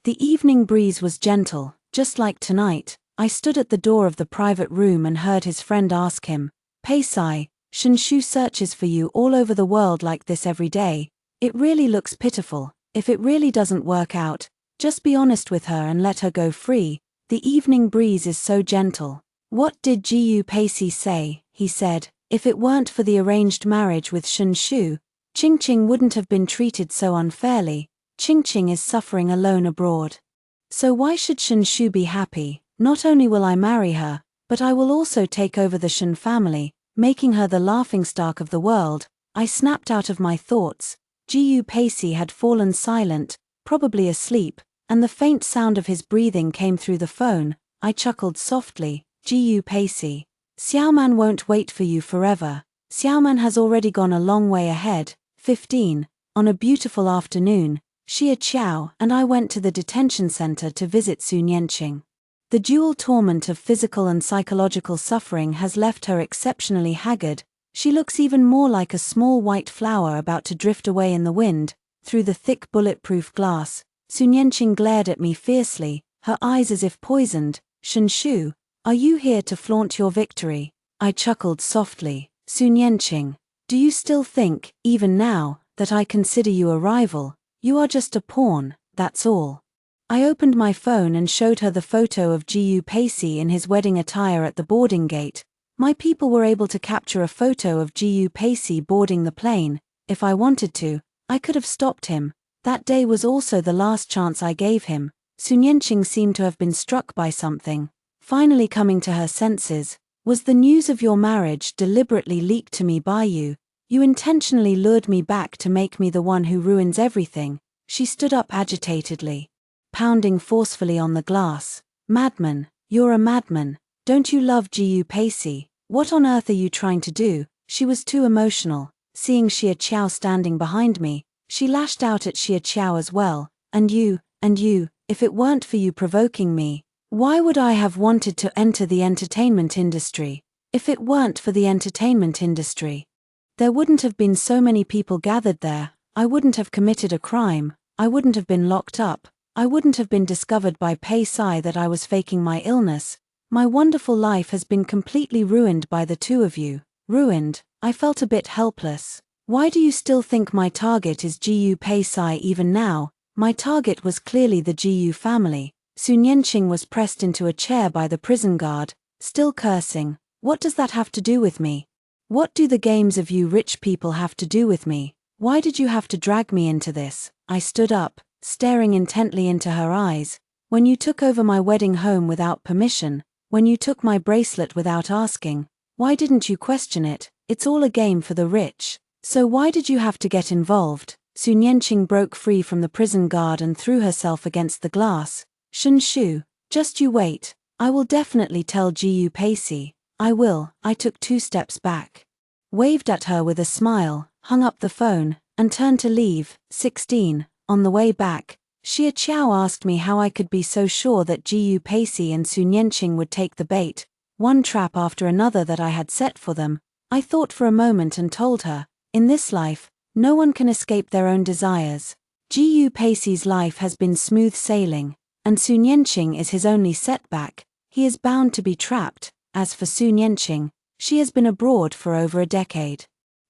the evening breeze was gentle, just like tonight. I stood at the door of the private room and heard his friend ask him, Pacey, Shu searches for you all over the world like this every day. It really looks pitiful. If it really doesn't work out, just be honest with her and let her go free. The evening breeze is so gentle. What did Gu Pacey say? He said, if it weren't for the arranged marriage with Shu, Qingqing wouldn't have been treated so unfairly. Qingqing is suffering alone abroad. So why should Shu be happy? Not only will I marry her, but I will also take over the Shen family, making her the laughingstock of the world. I snapped out of my thoughts. Gu Pacey had fallen silent, probably asleep, and the faint sound of his breathing came through the phone. I chuckled softly. Gu Pacey. Xiaoman won't wait for you forever. Xiaoman has already gone a long way ahead. 15. On a beautiful afternoon, Xia Qiao and I went to the detention center to visit Sun Yanqing. The dual torment of physical and psychological suffering has left her exceptionally haggard. She looks even more like a small white flower about to drift away in the wind. Through the thick bulletproof glass, Sun Yanqing glared at me fiercely, her eyes as if poisoned. Shu, are you here to flaunt your victory? I chuckled softly. Sun Yanqing, do you still think, even now, that I consider you a rival? You are just a pawn, that's all. I opened my phone and showed her the photo of Gu Pacey in his wedding attire at the boarding gate. My people were able to capture a photo of Gu Pacey boarding the plane. If I wanted to, I could have stopped him. That day was also the last chance I gave him. Sun Yanqing seemed to have been struck by something. Finally coming to her senses, was the news of your marriage deliberately leaked to me by you? You intentionally lured me back to make me the one who ruins everything. She stood up agitatedly, pounding forcefully on the glass. Madman, you're a madman. Don't you love Gu Pacey? What on earth are you trying to do? She was too emotional. Seeing Xia Qiao standing behind me, she lashed out at Xia Qiao as well. And you, if it weren't for you provoking me, why would I have wanted to enter the entertainment industry? If it weren't for the entertainment industry, there wouldn't have been so many people gathered there. I wouldn't have committed a crime. I wouldn't have been locked up. I wouldn't have been discovered by Pacey that I was faking my illness. My wonderful life has been completely ruined by the two of you. Ruined. I felt a bit helpless. Why do you still think my target is Gu Pacey even now? My target was clearly the Jiyu family. Sun Yenqing was pressed into a chair by the prison guard, still cursing. What does that have to do with me? What do the games of you rich people have to do with me? Why did you have to drag me into this? I stood up, staring intently into her eyes. When you took over my wedding home without permission, when you took my bracelet without asking, why didn't you question it? It's all a game for the rich. So why did you have to get involved? Sun Yenqing broke free from the prison guard and threw herself against the glass. Shen Shu, just you wait. I will definitely tell Jiyu Pacey. I will. I took 2 steps back, waved at her with a smile, hung up the phone, and turned to leave. 16. On the way back, Xia Qiao asked me how I could be so sure that Jiyu Pacey and Sun Yenqing would take the bait, one trap after another that I had set for them. I thought for a moment and told her, in this life, no one can escape their own desires. Jiyu Pacey's life has been smooth sailing, and Sun Yenqing is his only setback. He is bound to be trapped. As for Sun Yenqing, she has been abroad for over a decade,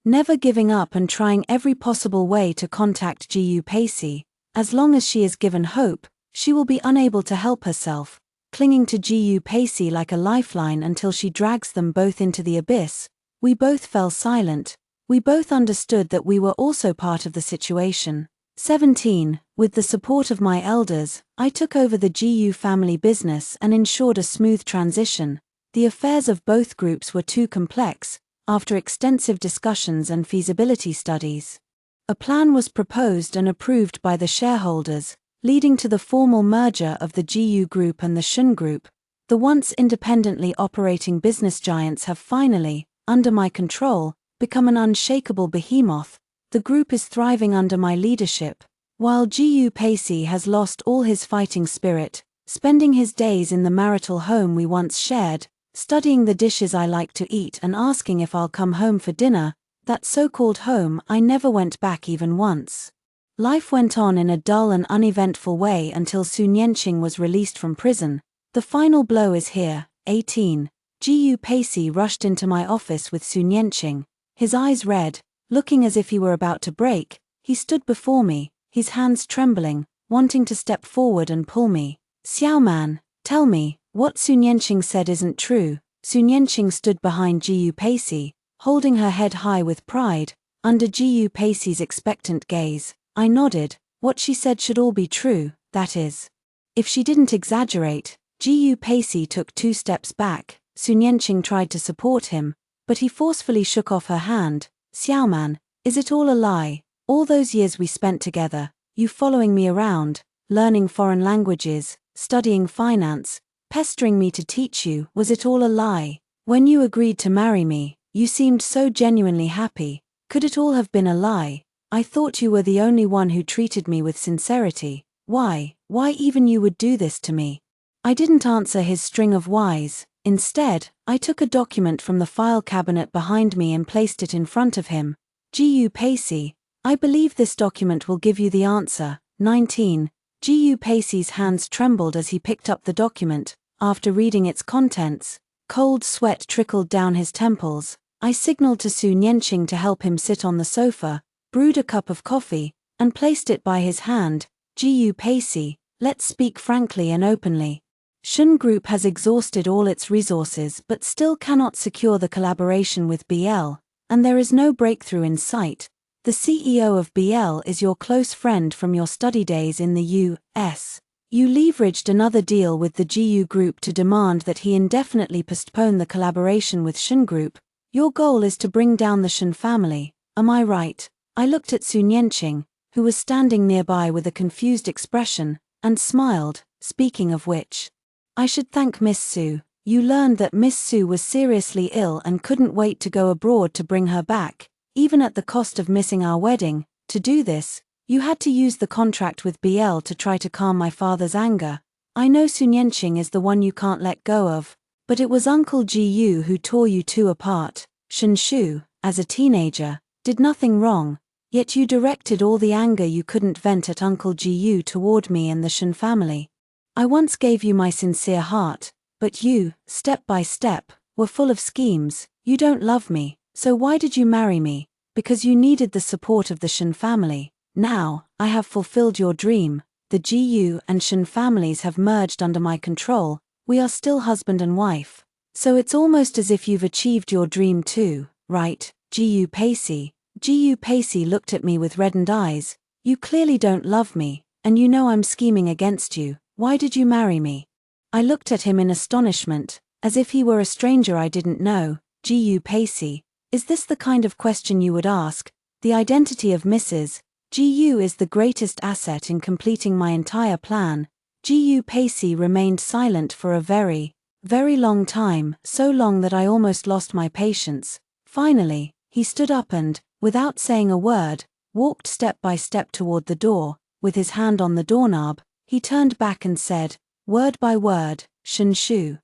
never giving up and trying every possible way to contact Jiyu Pacey. As long as she is given hope, she will be unable to help herself, clinging to Jiyu Pacey like a lifeline until she drags them both into the abyss. We both fell silent. We both understood that we were also part of the situation. 17. With the support of my elders, I took over the Jiyu family business and ensured a smooth transition. The affairs of both groups were too complex. After extensive discussions and feasibility studies, a plan was proposed and approved by the shareholders, leading to the formal merger of the Jiyu Group and the Shun Group. The once independently operating business giants have finally, under my control, become an unshakable behemoth. The group is thriving under my leadership, while Jiyu Pacey has lost all his fighting spirit, spending his days in the marital home we once shared, studying the dishes I like to eat and asking if I'll come home for dinner. That so-called home I never went back even once. Life went on in a dull and uneventful way until Sun Yenqing was released from prison. The final blow is here. 18. Jiyu Pacey rushed into my office with Sun Yenqing, his eyes red, looking as if he were about to break. He stood before me, his hands trembling, wanting to step forward and pull me. Xiao Man, tell me, what Sun Yenqing said isn't true. Sun Yenqing stood behind Jiyu Pacey, holding her head high with pride, under Jiyu Pacey's expectant gaze. I nodded. What she said should all be true, that is, if she didn't exaggerate. Jiyu Pacey took 2 steps back. Sun Yenqing tried to support him, but he forcefully shook off her hand. Xiao Man, is it all a lie? All those years we spent together, you following me around, learning foreign languages, studying finance, pestering me to teach you, was it all a lie? When you agreed to marry me, you seemed so genuinely happy. Could it all have been a lie? I thought you were the only one who treated me with sincerity. Why even you would do this to me? I didn't answer his string of whys. Instead, I took a document from the file cabinet behind me and placed it in front of him. Jiyu Pacey, I believe this document will give you the answer. 19. Jiyu Pacey's hands trembled as he picked up the document. After reading its contents, cold sweat trickled down his temples. I signaled to Sun Yenqing to help him sit on the sofa, brewed a cup of coffee, and placed it by his hand. Jiyu Pacey, let's speak frankly and openly. Shun Group has exhausted all its resources but still cannot secure the collaboration with BL, and there is no breakthrough in sight. The CEO of BL is your close friend from your study days in the U.S. You leveraged another deal with the Jiyu Group to demand that he indefinitely postpone the collaboration with Shun Group. Your goal is to bring down the Shun family, am I right? I looked at Sun Yenqing, who was standing nearby with a confused expression, and smiled. Speaking of which, I should thank Miss Su. You learned that Miss Su was seriously ill and couldn't wait to go abroad to bring her back, even at the cost of missing our wedding. To do this, you had to use the contract with BL to try to calm my father's anger. I know Sun Yenqing is the one you can't let go of, but it was Uncle Jiyu who tore you two apart. Shen Shu, as a teenager, did nothing wrong, yet you directed all the anger you couldn't vent at Uncle Jiyu toward me and the Shen family. I once gave you my sincere heart, but you, step by step, were full of schemes. You don't love me, so why did you marry me? Because you needed the support of the Shen family. Now, I have fulfilled your dream. The GU and Shin families have merged under my control. We are still husband and wife. So it's almost as if you've achieved your dream too, right, GU Pacey? GU Pacey looked at me with reddened eyes. You clearly don't love me, and you know I'm scheming against you. Why did you marry me? I looked at him in astonishment, as if he were a stranger I didn't know. GU Pacey, is this the kind of question you would ask? The identity of Mrs. GU is the greatest asset in completing my entire plan. GU Pacey remained silent for a very, very long time, so long that I almost lost my patience. Finally, he stood up and, without saying a word, walked step by step toward the door. With his hand on the doorknob, he turned back and said, word by word, Shin Shu.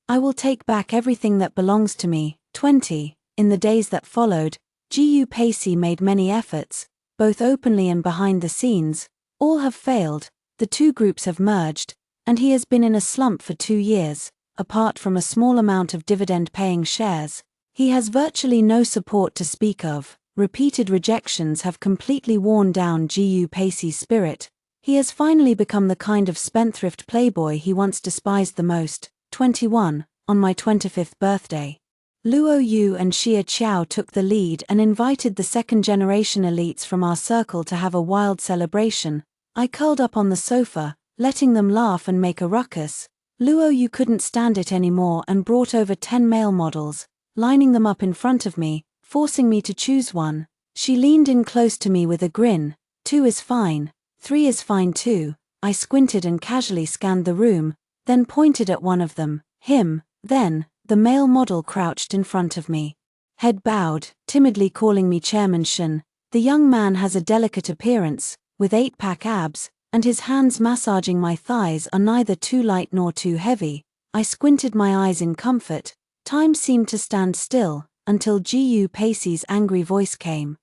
I will take back everything that belongs to me. 20. In the days that followed, GU Pacey made many efforts, both openly and behind the scenes. All have failed, the two groups have merged, and he has been in a slump for 2 years. Apart from a small amount of dividend-paying shares, he has virtually no support to speak of. Repeated rejections have completely worn down GU Pacey's spirit. He has finally become the kind of spendthrift playboy he once despised the most. 21. On my 25th birthday, Luo Yu and Xia Qiao took the lead and invited the second-generation elites from our circle to have a wild celebration. I curled up on the sofa, letting them laugh and make a ruckus. Luo Yu couldn't stand it anymore and brought over 10 male models, lining them up in front of me, forcing me to choose one. She leaned in close to me with a grin. 2 is fine. 3 is fine too. I squinted and casually scanned the room, then pointed at one of them. Him. Then, the male model crouched in front of me, head bowed, timidly calling me Chairman Shin. The young man has a delicate appearance, with 8-pack abs, and his hands massaging my thighs are neither too light nor too heavy. I squinted my eyes in comfort. Time seemed to stand still, until GU Pacey's angry voice came.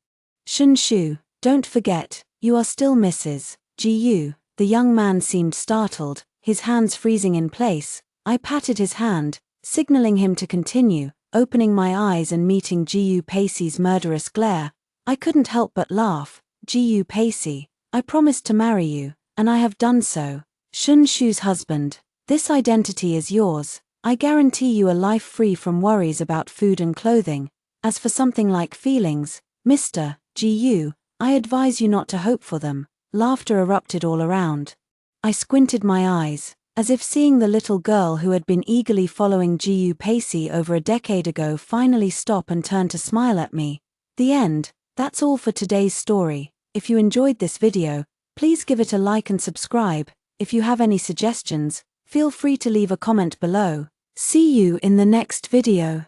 Shin Shu, don't forget, you are still Mrs. GU. The young man seemed startled, his hands freezing in place. I patted his hand, signaling him to continue, opening my eyes and meeting GU Pacey's murderous glare. I couldn't help but laugh. GU Pacey, I promised to marry you, and I have done so. Shun Shu's husband. This identity is yours. I guarantee you a life free from worries about food and clothing. As for something like feelings, Mr. GU, I advise you not to hope for them. Laughter erupted all around. I squinted my eyes, as if seeing the little girl who had been eagerly following GU Pacey over a decade ago finally stop and turn to smile at me. The end. That's all for today's story. If you enjoyed this video, please give it a like and subscribe. If you have any suggestions, feel free to leave a comment below. See you in the next video.